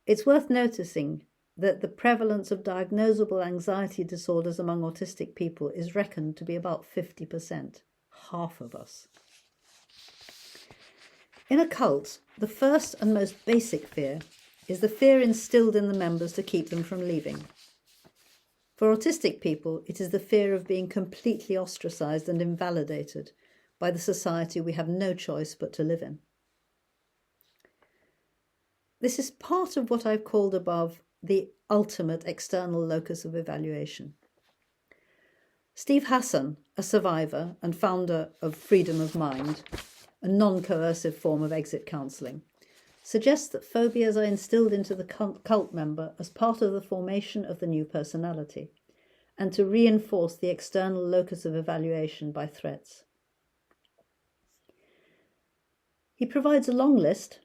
It's worth noticing that the prevalence of diagnosable anxiety disorders among autistic people is reckoned to be about 50%, half of us. In a cult, the first and most basic fear is the fear instilled in the members to keep them from leaving. For autistic people, it is the fear of being completely ostracized and invalidated by the society we have no choice but to live in. This is part of what I've called above the ultimate external locus of evaluation. Steve Hassan, a survivor and founder of Freedom of Mind, a non-coercive form of exit counselling, suggests that phobias are instilled into the cult member as part of the formation of the new personality and to reinforce the external locus of evaluation by threats. He provides a long list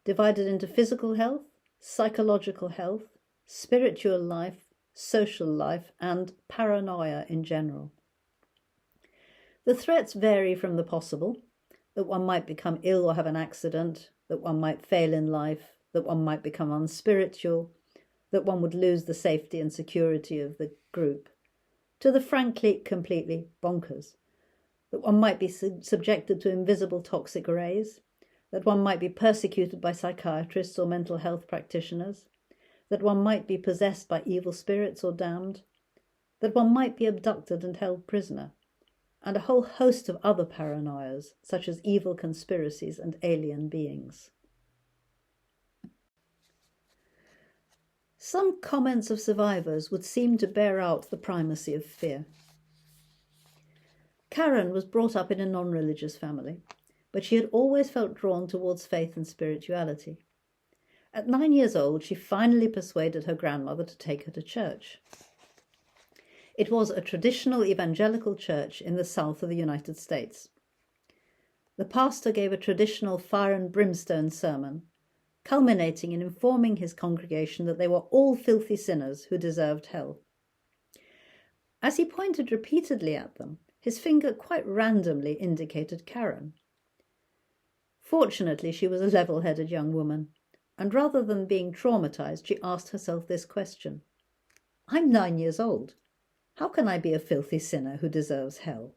divided into physical health, psychological health, spiritual life, social life, and paranoia in general. The threats vary from the possible, that one might become ill or have an accident, that one might fail in life, that one might become unspiritual, that one would lose the safety and security of the group, to the frankly, completely bonkers, that one might be subjected to invisible toxic rays, that one might be persecuted by psychiatrists or mental health practitioners, that one might be possessed by evil spirits or damned, that one might be abducted and held prisoner, and a whole host of other paranoias, such as evil conspiracies and alien beings. Some comments of survivors would seem to bear out the primacy of fear. Karen was brought up in a non-religious family, but she had always felt drawn towards faith and spirituality. At 9 years old, she finally persuaded her grandmother to take her to church. It was a traditional evangelical church in the south of the United States. The pastor gave a traditional fire and brimstone sermon, culminating in informing his congregation that they were all filthy sinners who deserved hell. As he pointed repeatedly at them, His finger quite randomly indicated Karen. Fortunately, she was a level-headed young woman, and rather than being traumatized, she asked herself this question: I'm 9 years old. How can I be a filthy sinner who deserves hell?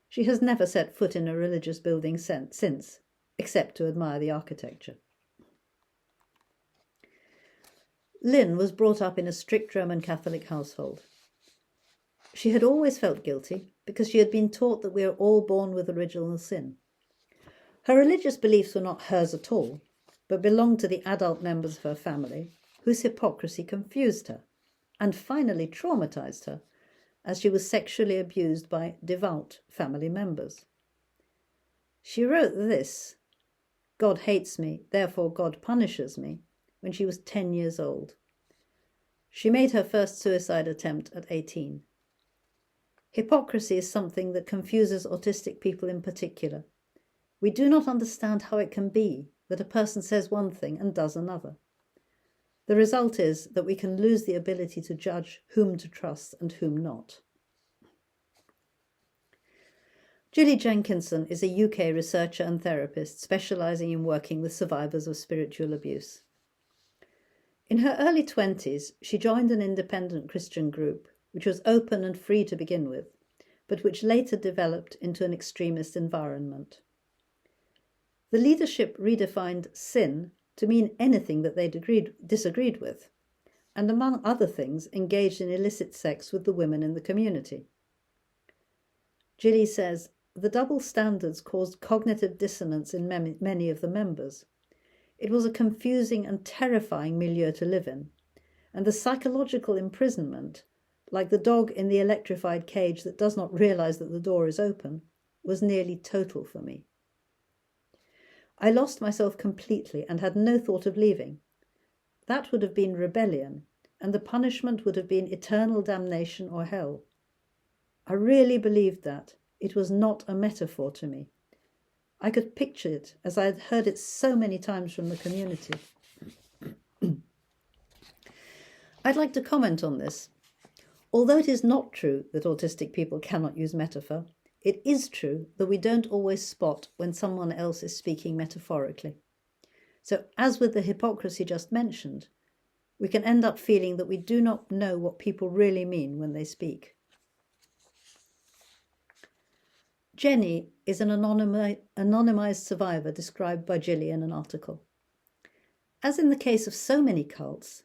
She has never set foot in a religious building since, except to admire the architecture. Lynn was brought up in a strict Roman Catholic household. She had always felt guilty because she had been taught that we are all born with original sin. Her religious beliefs were not hers at all, but belonged to the adult members of her family, whose hypocrisy confused her and finally traumatized her, as she was sexually abused by devout family members. She wrote this, "God hates me, therefore God punishes me," when she was 10 years old. She made her first suicide attempt at 18. Hypocrisy is something that confuses autistic people in particular. We do not understand how it can be that a person says one thing and does another. The result is that we can lose the ability to judge whom to trust and whom not. Julie Jenkinson is a UK researcher and therapist specialising in working with survivors of spiritual abuse. In her early 20s, she joined an independent Christian group, which was open and free to begin with, but which later developed into an extremist environment. The leadership redefined sin to mean anything that they disagreed with, and among other things, engaged in illicit sex with the women in the community. Julie says, the double standards caused cognitive dissonance in many of the members. It was a confusing and terrifying milieu to live in, and the psychological imprisonment, like the dog in the electrified cage that does not realize that the door is open, was nearly total for me. I lost myself completely and had no thought of leaving. That would have been rebellion, and the punishment would have been eternal damnation or hell. I really believed that. It was not a metaphor to me. I could picture it as I had heard it so many times from the community. I'd like to comment on this. Although it is not true that autistic people cannot use metaphor, it is true that we don't always spot when someone else is speaking metaphorically. So, as with the hypocrisy just mentioned, we can end up feeling that we do not know what people really mean when they speak. Jenny is an anonymized survivor described by Gilly in an article. As in the case of so many cults,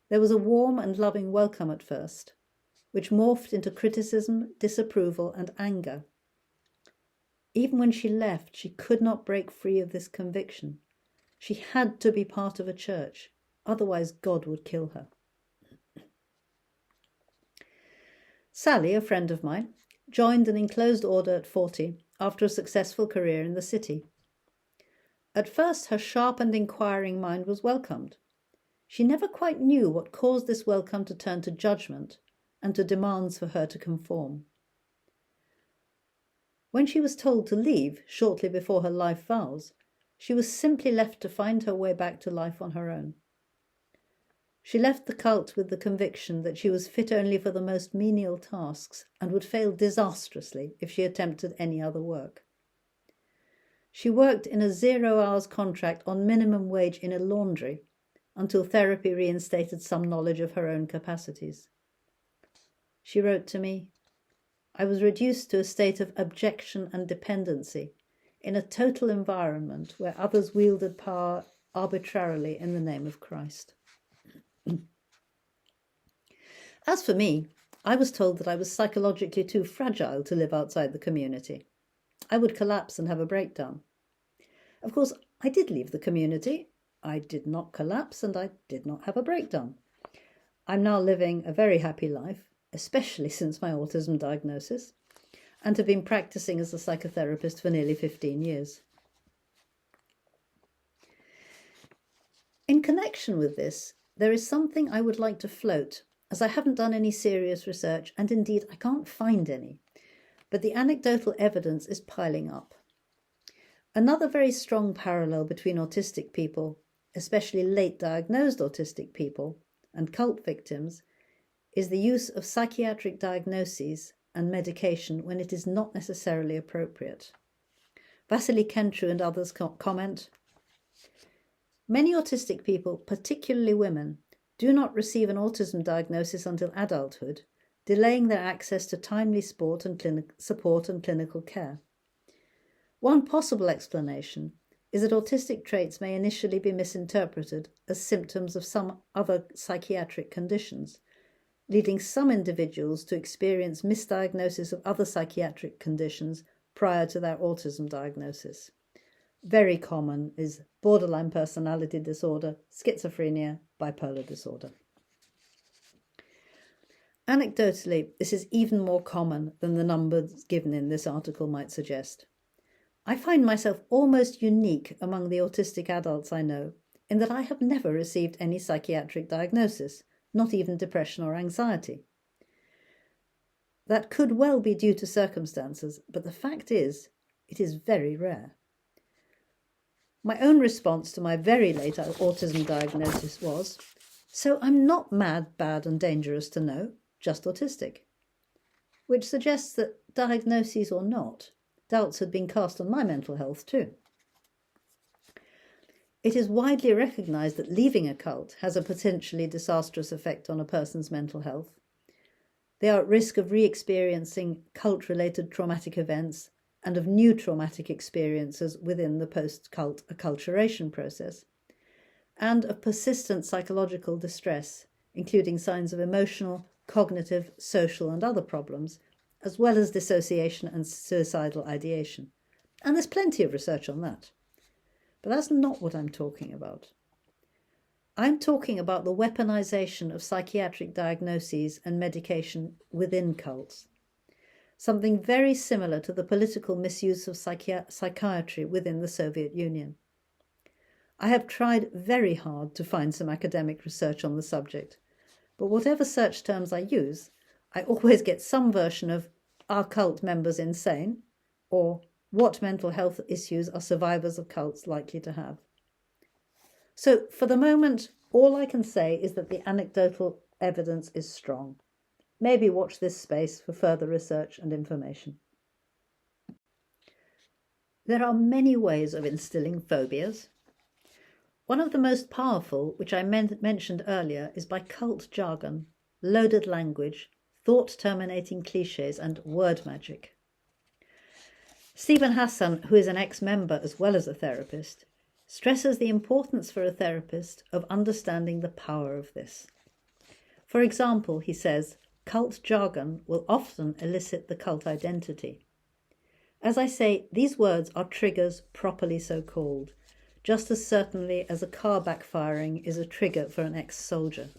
there was a warm and loving welcome at first, which morphed into criticism, disapproval, and anger. Even when she left, she could not break free of this conviction. She had to be part of a church, otherwise God would kill her. Sally, a friend of mine, joined an enclosed order at 40 after a successful career in the city. At first, her sharp and inquiring mind was welcomed. She never quite knew what caused this welcome to turn to judgment and to demands for her to conform. When she was told to leave shortly before her life vows, she was simply left to find her way back to life on her own. She left the cult with the conviction that she was fit only for the most menial tasks and would fail disastrously if she attempted any other work. She worked in a 0-hours contract on minimum wage in a laundry until therapy reinstated some knowledge of her own capacities. She wrote to me, "I was reduced to a state of abjection and dependency in a total environment where others wielded power arbitrarily in the name of Christ." As for me, I was told that I was psychologically too fragile to live outside the community. I would collapse and have a breakdown. Of course, I did leave the community. I did not collapse and I did not have a breakdown. I'm now living a very happy life, especially since my autism diagnosis, and have been practicing as a psychotherapist for nearly 15 years. In connection with this, there is something I would like to float, as I haven't done any serious research, and indeed I can't find any, but the anecdotal evidence is piling up. Another very strong parallel between autistic people, especially late diagnosed autistic people, and cult victims is the use of psychiatric diagnoses and medication when it is not necessarily appropriate. Vasily Kentru and others comment, many autistic people, particularly women, do not receive an autism diagnosis until adulthood, delaying their access to timely support and clinical care. One possible explanation is that autistic traits may initially be misinterpreted as symptoms of some other psychiatric conditions, leading some individuals to experience misdiagnosis of other psychiatric conditions prior to their autism diagnosis. Very common is borderline personality disorder, schizophrenia, bipolar disorder. Anecdotally, this is even more common than the numbers given in this article might suggest. I find myself almost unique among the autistic adults I know in that I have never received any psychiatric diagnosis, not even depression or anxiety. That could well be due to circumstances, but the fact is, it is very rare. My own response to my very late autism diagnosis was, so I'm not mad, bad and dangerous to know, just autistic. Which suggests that, diagnoses or not, doubts had been cast on my mental health too. It is widely recognised that leaving a cult has a potentially disastrous effect on a person's mental health. They are at risk of re-experiencing cult-related traumatic events and of new traumatic experiences within the post-cult acculturation process, and of persistent psychological distress, including signs of emotional, cognitive, social and other problems, as well as dissociation and suicidal ideation. And there's plenty of research on that. But that's not what I'm talking about. I'm talking about the weaponization of psychiatric diagnoses and medication within cults, something very similar to the political misuse of psychiatry within the Soviet Union. I have tried very hard to find some academic research on the subject, but whatever search terms I use, I always get some version of, are cult members insane? Or, what mental health issues are survivors of cults likely to have? So, for the moment, all I can say is that the anecdotal evidence is strong. Maybe watch this space for further research and information. There are many ways of instilling phobias. One of the most powerful, which I mentioned earlier, is by cult jargon, loaded language, thought-terminating cliches and word magic. Stephen Hassan, who is an ex-member as well as a therapist, stresses the importance for a therapist of understanding the power of this. For example, he says, cult jargon will often elicit the cult identity. As I say, these words are triggers properly so called, just as certainly as a car backfiring is a trigger for an ex-soldier.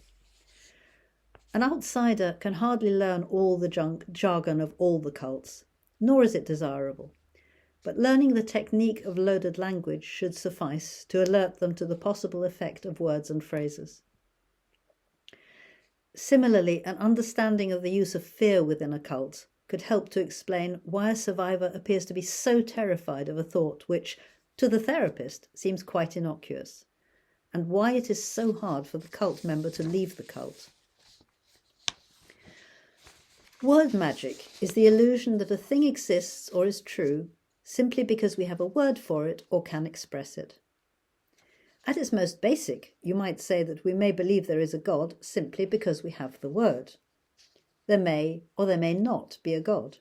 An outsider can hardly learn all the jargon of all the cults, nor is it desirable. But learning the technique of loaded language should suffice to alert them to the possible effect of words and phrases. Similarly, an understanding of the use of fear within a cult could help to explain why a survivor appears to be so terrified of a thought which, to the therapist, seems quite innocuous, and why it is so hard for the cult member to leave the cult. Word magic is the illusion that a thing exists or is true simply because we have a word for it or can express it. At its most basic, you might say that we may believe there is a God simply because we have the word. There may or there may not be a God,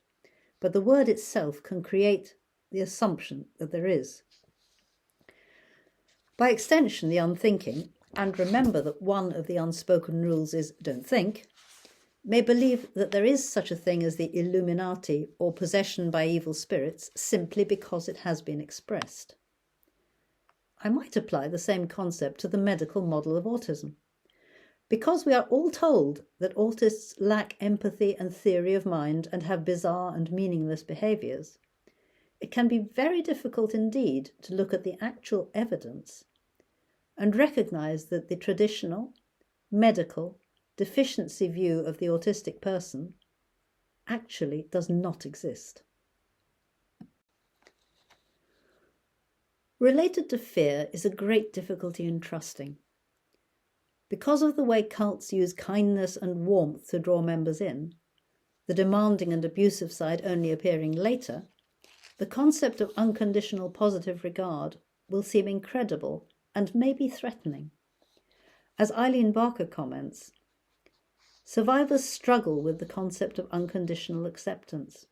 but the word itself can create the assumption that there is. By extension, the unthinking, and remember that one of the unspoken rules is don't think, may believe that there is such a thing as the Illuminati or possession by evil spirits simply because it has been expressed. I might apply the same concept to the medical model of autism. Because we are all told that autists lack empathy and theory of mind and have bizarre and meaningless behaviours, it can be very difficult indeed to look at the actual evidence and recognise that the traditional, medical, deficiency view of the autistic person actually does not exist. Related to fear is a great difficulty in trusting. Because of the way cults use kindness and warmth to draw members in, the demanding and abusive side only appearing later, the concept of unconditional positive regard will seem incredible and maybe threatening. As Eileen Barker comments, survivors struggle with the concept of unconditional acceptance.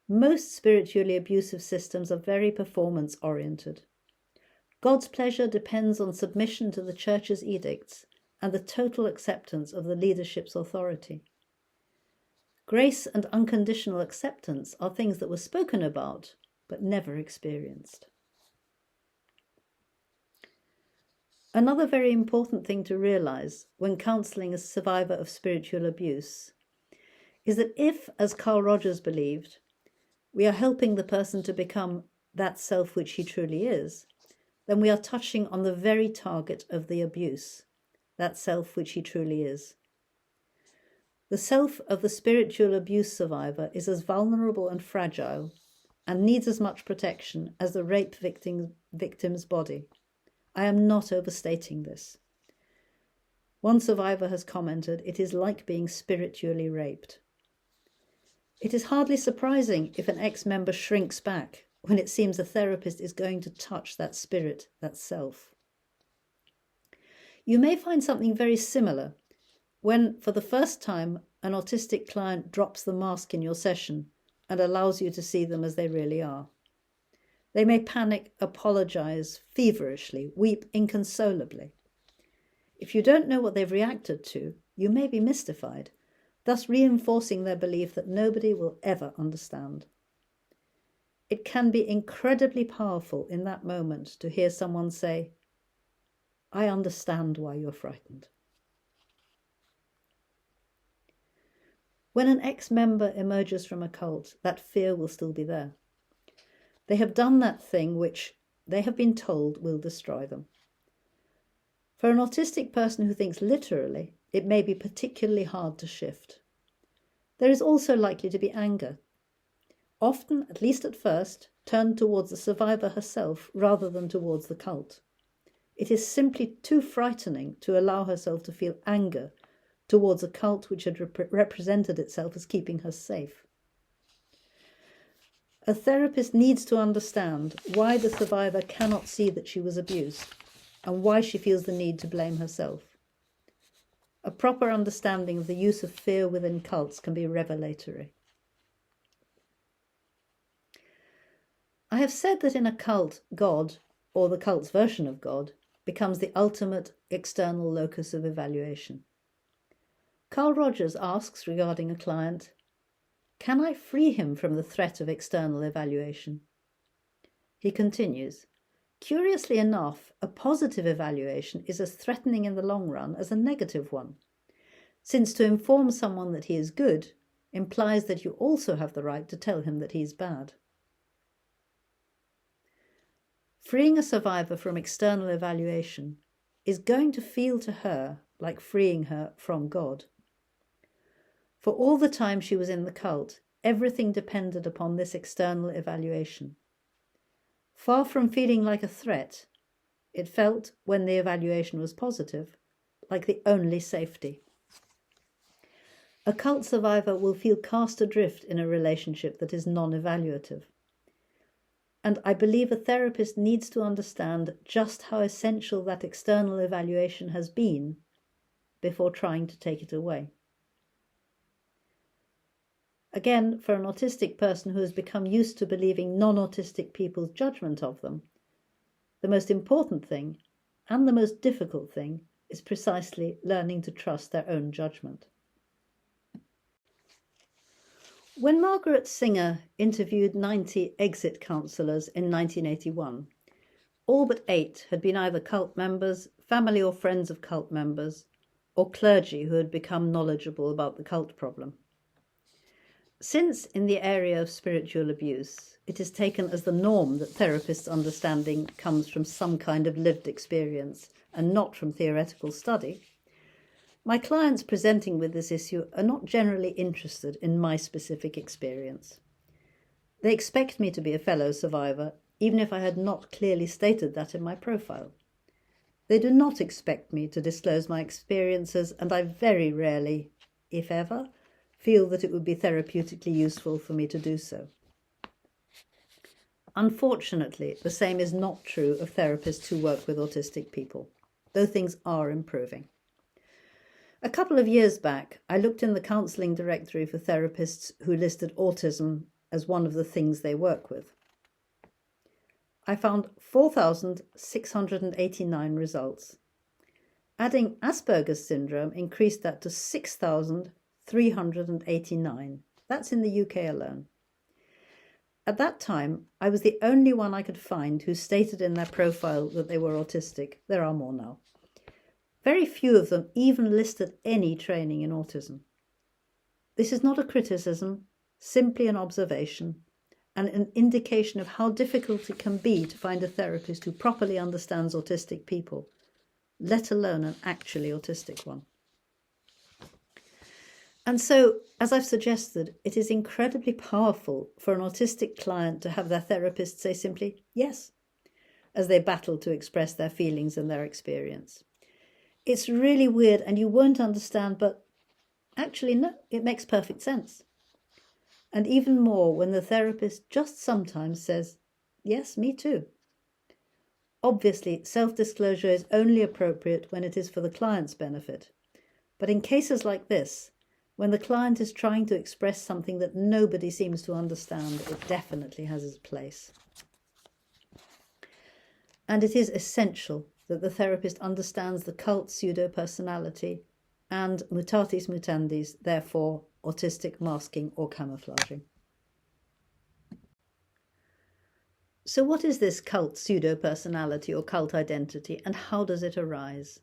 Most spiritually abusive systems are very performance-oriented. God's pleasure depends on submission to the Church's edicts and the total acceptance of the leadership's authority. Grace and unconditional acceptance are things that were spoken about, but never experienced. Another very important thing to realize when counseling a survivor of spiritual abuse is that if, as Carl Rogers believed, we are helping the person to become that self which he truly is, then we are touching on the very target of the abuse, that self which he truly is. The self of the spiritual abuse survivor is as vulnerable and fragile and needs as much protection as the rape victim's body. I am not overstating this. One survivor has commented, "It is like being spiritually raped." It is hardly surprising if an ex-member shrinks back when it seems a therapist is going to touch that spirit, that self. You may find something very similar when, for the first time, an autistic client drops the mask in your session and allows you to see them as they really are. They may panic, apologize feverishly, weep inconsolably. If you don't know what they've reacted to, you may be mystified, thus reinforcing their belief that nobody will ever understand. It can be incredibly powerful in that moment to hear someone say, "I understand why you're frightened." When an ex-member emerges from a cult, that fear will still be there. They have done that thing which they have been told will destroy them. For an autistic person who thinks literally, it may be particularly hard to shift. There is also likely to be anger, often, at least at first, turned towards the survivor herself rather than towards the cult. It is simply too frightening to allow herself to feel anger towards a cult which had represented itself as keeping her safe. A therapist needs to understand why the survivor cannot see that she was abused and why she feels the need to blame herself. A proper understanding of the use of fear within cults can be revelatory. I have said that in a cult, God, or the cult's version of God, becomes the ultimate external locus of evaluation. Carl Rogers asks regarding a client, "Can I free him from the threat of external evaluation?" He continues, "Curiously enough, a positive evaluation is as threatening in the long run as a negative one, since to inform someone that he is good implies that you also have the right to tell him that he is bad." Freeing a survivor from external evaluation is going to feel to her like freeing her from God. For all the time she was in the cult, everything depended upon this external evaluation. Far from feeling like a threat, it felt, when the evaluation was positive, like the only safety. A cult survivor will feel cast adrift in a relationship that is non-evaluative. And I believe a therapist needs to understand just how essential that external evaluation has been before trying to take it away. Again, for an autistic person who has become used to believing non-autistic people's judgment of them, the most important thing and the most difficult thing is precisely learning to trust their own judgment. When Margaret Singer interviewed 90 exit counsellors in 1981, all but 8 had been either cult members, family or friends of cult members, or clergy who had become knowledgeable about the cult problem. Since in the area of spiritual abuse, it is taken as the norm that therapists' understanding comes from some kind of lived experience and not from theoretical study, my clients presenting with this issue are not generally interested in my specific experience. They expect me to be a fellow survivor, even if I had not clearly stated that in my profile. They do not expect me to disclose my experiences, and I very rarely, if ever, feel that it would be therapeutically useful for me to do so. Unfortunately, the same is not true of therapists who work with autistic people, though things are improving. A couple of years back, I looked in the counselling directory for therapists who listed autism as one of the things they work with. I found 4,689 results. Adding Asperger's syndrome increased that to 6,389. That's in the UK alone. At that time, I was the only one I could find who stated in their profile that they were autistic. There are more now. Very few of them even listed any training in autism. This is not a criticism, simply an observation, and an indication of how difficult it can be to find a therapist who properly understands autistic people, let alone an actually autistic one. And so, as I've suggested, it is incredibly powerful for an autistic client to have their therapist say simply, yes, as they battle to express their feelings and their experience. It's really weird and you won't understand, but actually, no, it makes perfect sense. And even more when the therapist just sometimes says, yes, me too. Obviously, self-disclosure is only appropriate when it is for the client's benefit. But in cases like this, when the client is trying to express something that nobody seems to understand, it definitely has its place. And it is essential that the therapist understands the cult pseudo-personality and, mutatis mutandis, therefore, autistic masking or camouflaging. So what is this cult pseudo-personality or cult identity, and how does it arise?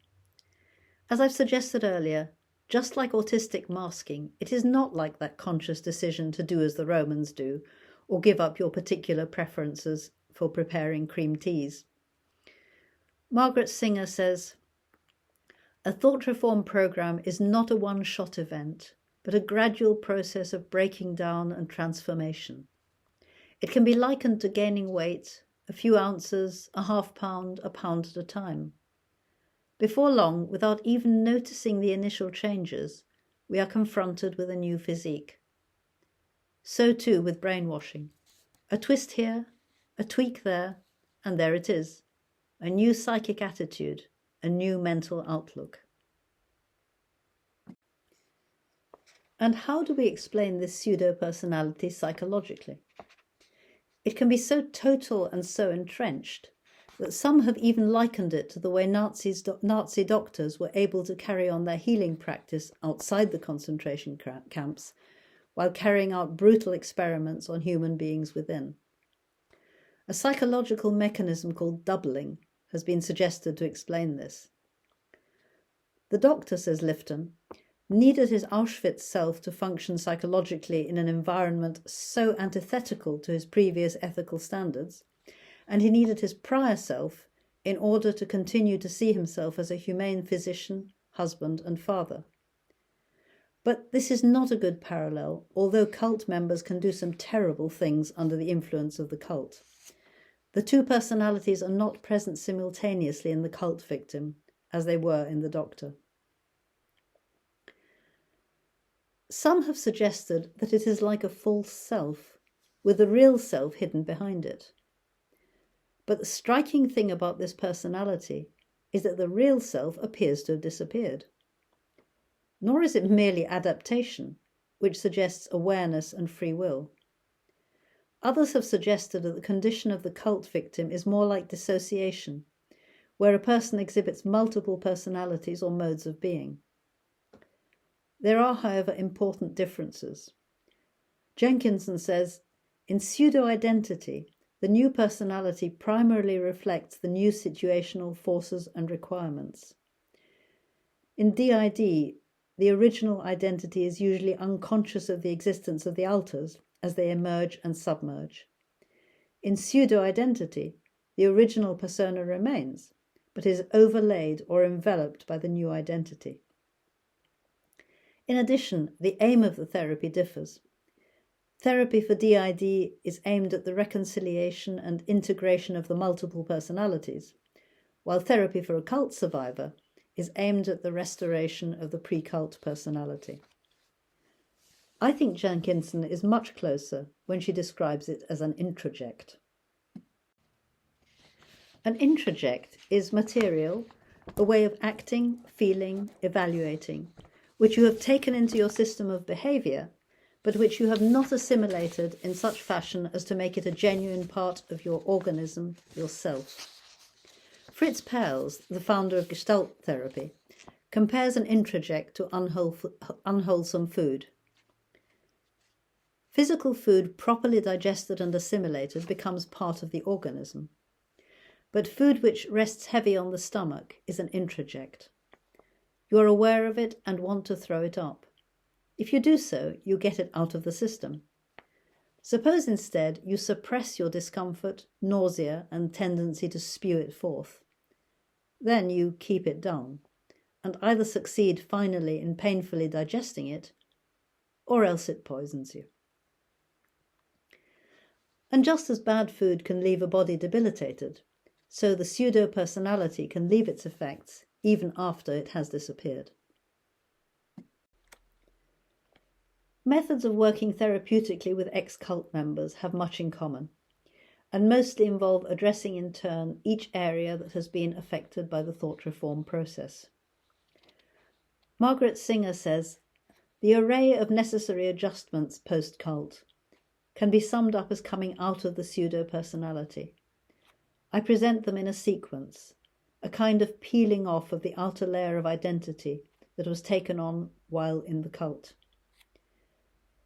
As I've suggested earlier, just like autistic masking, it is not like that conscious decision to do as the Romans do, or give up your particular preferences for preparing cream teas. Margaret Singer says, "A thought reform program is not a one-shot event, but a gradual process of breaking down and transformation. It can be likened to gaining weight, a few ounces, a half pound, a pound at a time. Before long, without even noticing the initial changes, we are confronted with a new physique. So too with brainwashing. A twist here, a tweak there, and there it is. A new psychic attitude, a new mental outlook." And how do we explain this pseudo-personality psychologically? It can be so total and so entrenched that some have even likened it to the way Nazi doctors were able to carry on their healing practice outside the concentration camps while carrying out brutal experiments on human beings within. A psychological mechanism called doubling has been suggested to explain this. The doctor, says Lifton, needed his Auschwitz self to function psychologically in an environment so antithetical to his previous ethical standards, and he needed his prior self in order to continue to see himself as a humane physician, husband, and father. But this is not a good parallel, although cult members can do some terrible things under the influence of the cult. The two personalities are not present simultaneously in the cult victim, as they were in the doctor. Some have suggested that it is like a false self, with the real self hidden behind it. But the striking thing about this personality is that the real self appears to have disappeared. Nor is it merely adaptation, which suggests awareness and free will. Others have suggested that the condition of the cult victim is more like dissociation, where a person exhibits multiple personalities or modes of being. There are, however, important differences. Jenkinson says, in pseudo-identity, the new personality primarily reflects the new situational forces and requirements. In DID, the original identity is usually unconscious of the existence of the alters as they emerge and submerge. In pseudo-identity, the original persona remains, but is overlaid or enveloped by the new identity. In addition, the aim of the therapy differs. Therapy for DID is aimed at the reconciliation and integration of the multiple personalities, while therapy for a cult survivor is aimed at the restoration of the pre-cult personality. I think Jenkinson is much closer when she describes it as an introject. An introject is material, a way of acting, feeling, evaluating, which you have taken into your system of behaviour, but which you have not assimilated in such fashion as to make it a genuine part of your organism, yourself. Fritz Perls, the founder of Gestalt therapy, compares an introject to unwholesome food. Physical food properly digested and assimilated becomes part of the organism. But food which rests heavy on the stomach is an introject. You are aware of it and want to throw it up. If you do so, you get it out of the system. Suppose instead you suppress your discomfort, nausea, and tendency to spew it forth. Then you keep it down, and either succeed finally in painfully digesting it, or else it poisons you. And just as bad food can leave a body debilitated, so the pseudo-personality can leave its effects even after it has disappeared. Methods of working therapeutically with ex-cult members have much in common, and mostly involve addressing in turn each area that has been affected by the thought reform process. Margaret Singer says, "The array of necessary adjustments post-cult can be summed up as coming out of the pseudo-personality. I present them in a sequence, a kind of peeling off of the outer layer of identity that was taken on while in the cult.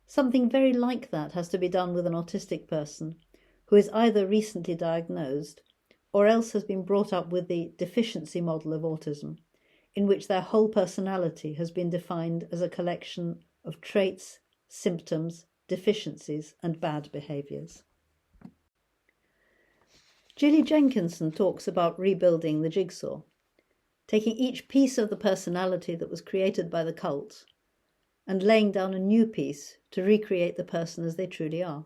Something very like that has to be done with an autistic person who is either recently diagnosed or else has been brought up with the deficiency model of autism, in which their whole personality has been defined as a collection of traits, symptoms, deficiencies, and bad behaviours." Gilly Jenkinson talks about rebuilding the jigsaw, taking each piece of the personality that was created by the cult and laying down a new piece to recreate the person as they truly are.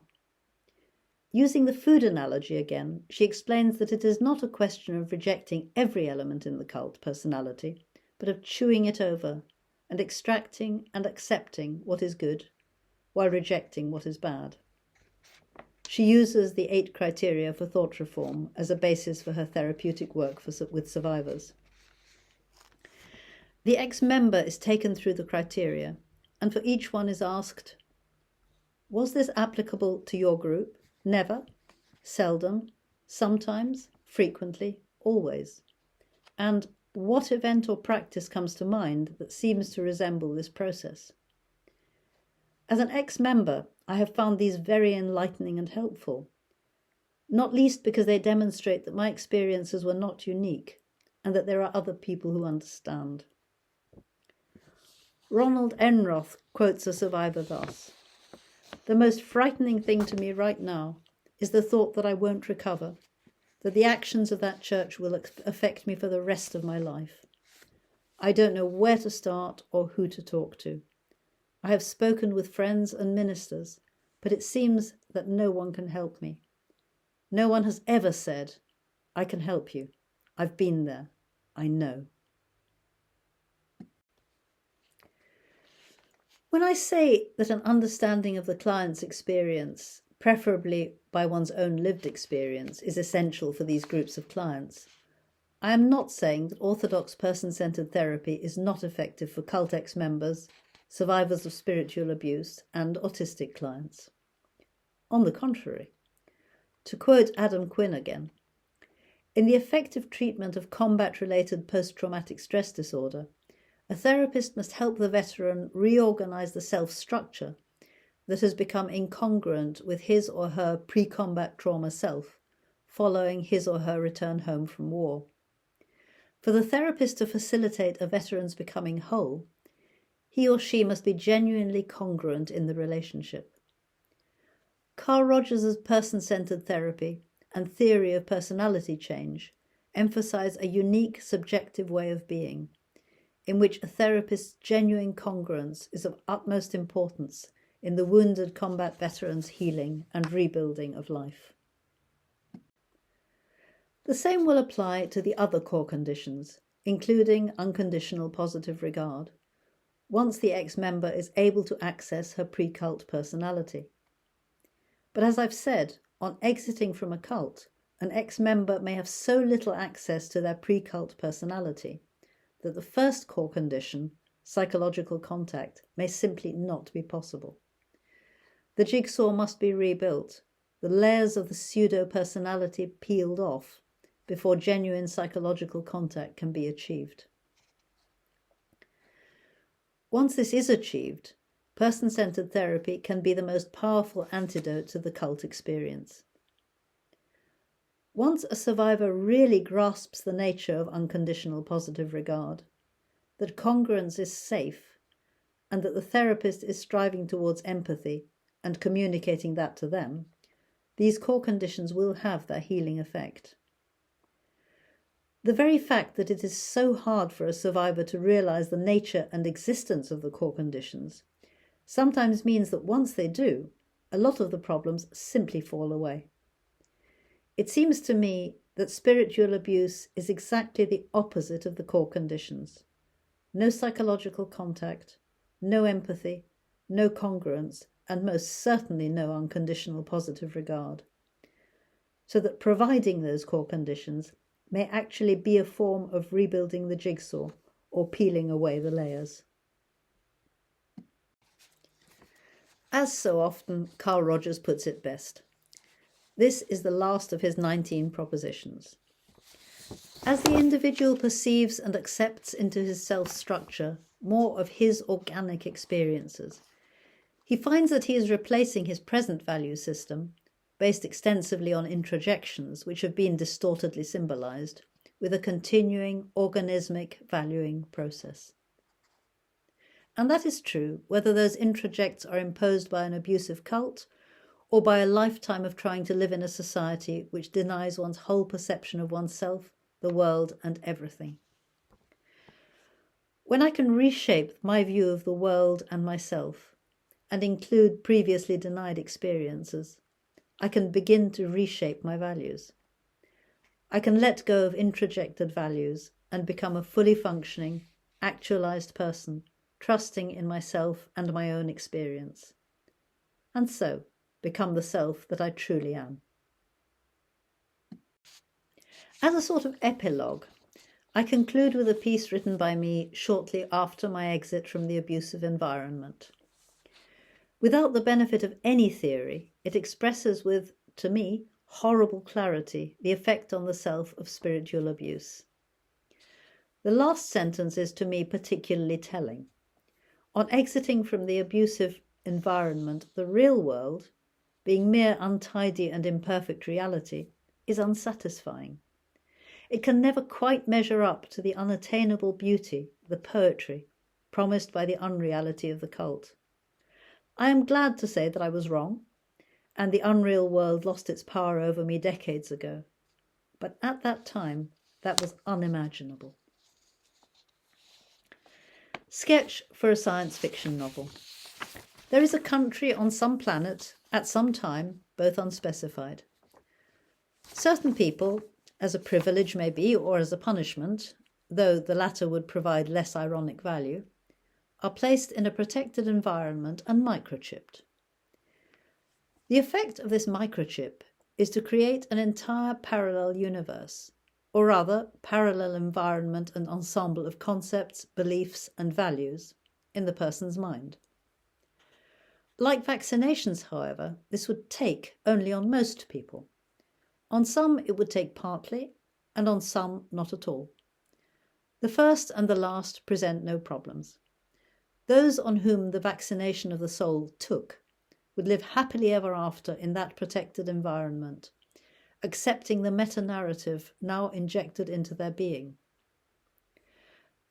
Using the food analogy again, she explains that it is not a question of rejecting every element in the cult personality, but of chewing it over and extracting and accepting what is good while rejecting what is bad. She uses the 8 criteria for thought reform as a basis for her therapeutic work with survivors. The ex-member is taken through the criteria, and for each one is asked, was this applicable to your group? Never, seldom, sometimes, frequently, always. And what event or practice comes to mind that seems to resemble this process? As an ex-member, I have found these very enlightening and helpful, not least because they demonstrate that my experiences were not unique and that there are other people who understand. Ronald Enroth quotes a survivor thus, "The most frightening thing to me right now is the thought that I won't recover, that the actions of that church will affect me for the rest of my life. I don't know where to start or who to talk to. I have spoken with friends and ministers, but it seems that no one can help me. No one has ever said, 'I can help you. I've been there. I know.'" When I say that an understanding of the client's experience, preferably by one's own lived experience, is essential for these groups of clients, I am not saying that orthodox person-centered therapy is not effective for cult ex-members, survivors of spiritual abuse, and autistic clients. On the contrary, to quote Adam Quinn again, in the effective treatment of combat-related post-traumatic stress disorder, a therapist must help the veteran reorganize the self-structure that has become incongruent with his or her pre-combat trauma self following his or her return home from war. For the therapist to facilitate a veteran's becoming whole, he or she must be genuinely congruent in the relationship. Carl Rogers' person-centered therapy and theory of personality change emphasize a unique subjective way of being, in which a therapist's genuine congruence is of utmost importance in the wounded combat veteran's healing and rebuilding of life. The same will apply to the other core conditions, including unconditional positive regard, once the ex-member is able to access her pre-cult personality. But as I've said, on exiting from a cult, an ex-member may have so little access to their pre-cult personality that the first core condition, psychological contact, may simply not be possible. The jigsaw must be rebuilt, the layers of the pseudo-personality peeled off, before genuine psychological contact can be achieved. Once this is achieved, person-centered therapy can be the most powerful antidote to the cult experience. Once a survivor really grasps the nature of unconditional positive regard, that congruence is safe, and that the therapist is striving towards empathy and communicating that to them, these core conditions will have their healing effect. The very fact that it is so hard for a survivor to realize the nature and existence of the core conditions sometimes means that once they do, a lot of the problems simply fall away. It seems to me that spiritual abuse is exactly the opposite of the core conditions. No psychological contact, no empathy, no congruence, and most certainly no unconditional positive regard. So that providing those core conditions may actually be a form of rebuilding the jigsaw or peeling away the layers. As so often, Carl Rogers puts it best. This is the last of his 19 propositions. As the individual perceives and accepts into his self-structure more of his organic experiences, he finds that he is replacing his present value system, based extensively on introjections which have been distortedly symbolized, with a continuing organismic valuing process. And that is true whether those introjects are imposed by an abusive cult or by a lifetime of trying to live in a society which denies one's whole perception of oneself, the world, and everything. When I can reshape my view of the world and myself, and include previously denied experiences, I can begin to reshape my values. I can let go of introjected values and become a fully functioning, actualized person, trusting in myself and my own experience. And so, become the self that I truly am. As a sort of epilogue, I conclude with a piece written by me shortly after my exit from the abusive environment. Without the benefit of any theory, it expresses with, to me, horrible clarity the effect on the self of spiritual abuse. The last sentence is to me particularly telling. On exiting from the abusive environment, the real world, being mere untidy and imperfect reality, is unsatisfying. It can never quite measure up to the unattainable beauty, the poetry, promised by the unreality of the cult. I am glad to say that I was wrong, and the unreal world lost its power over me decades ago. But at that time, that was unimaginable. Sketch for a science fiction novel. There is a country on some planet, at some time, both unspecified. Certain people, as a privilege maybe, or as a punishment, though the latter would provide less ironic value, are placed in a protected environment and microchipped. The effect of this microchip is to create an entire parallel universe, or rather parallel environment and ensemble of concepts, beliefs and values in the person's mind. Like vaccinations, however, this would take only on most people. On some it would take partly, and on some not at all. The first and the last present no problems. Those on whom the vaccination of the soul took would live happily ever after in that protected environment, accepting the meta-narrative now injected into their being.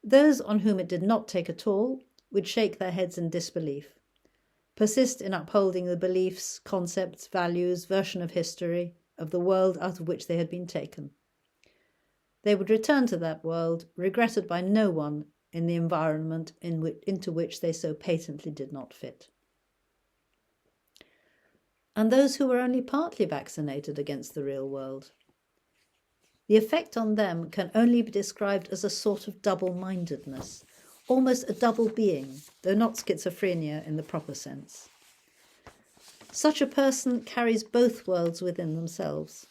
Those on whom it did not take at all would shake their heads in disbelief, persist in upholding the beliefs, concepts, values, version of history, of the world out of which they had been taken. They would return to that world, regretted by no one in the environment into which they so patently did not fit. And those who were only partly vaccinated against the real world. The effect on them can only be described as a sort of double-mindedness, almost a double being, though not schizophrenia in the proper sense. Such a person carries both worlds within themselves.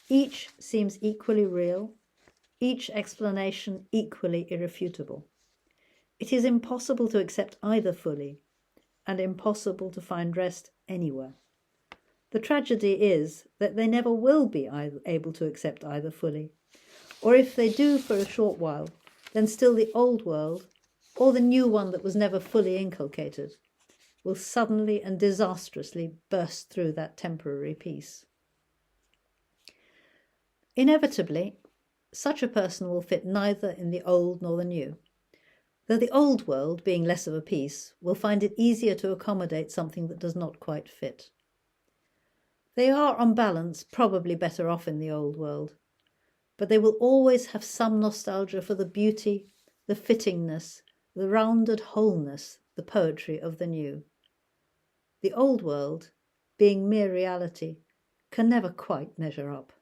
Each seems equally real, each explanation equally irrefutable. It is impossible to accept either fully, and impossible to find rest anywhere. The tragedy is that they never will be able to accept either fully, or if they do for a short while, then still the old world, or the new one that was never fully inculcated, will suddenly and disastrously burst through that temporary peace. Inevitably, such a person will fit neither in the old nor the new, though the old world, being less of a piece, will find it easier to accommodate something that does not quite fit. They are, on balance, probably better off in the old world, but they will always have some nostalgia for the beauty, the fittingness, the rounded wholeness, the poetry of the new. The old world, being mere reality, can never quite measure up.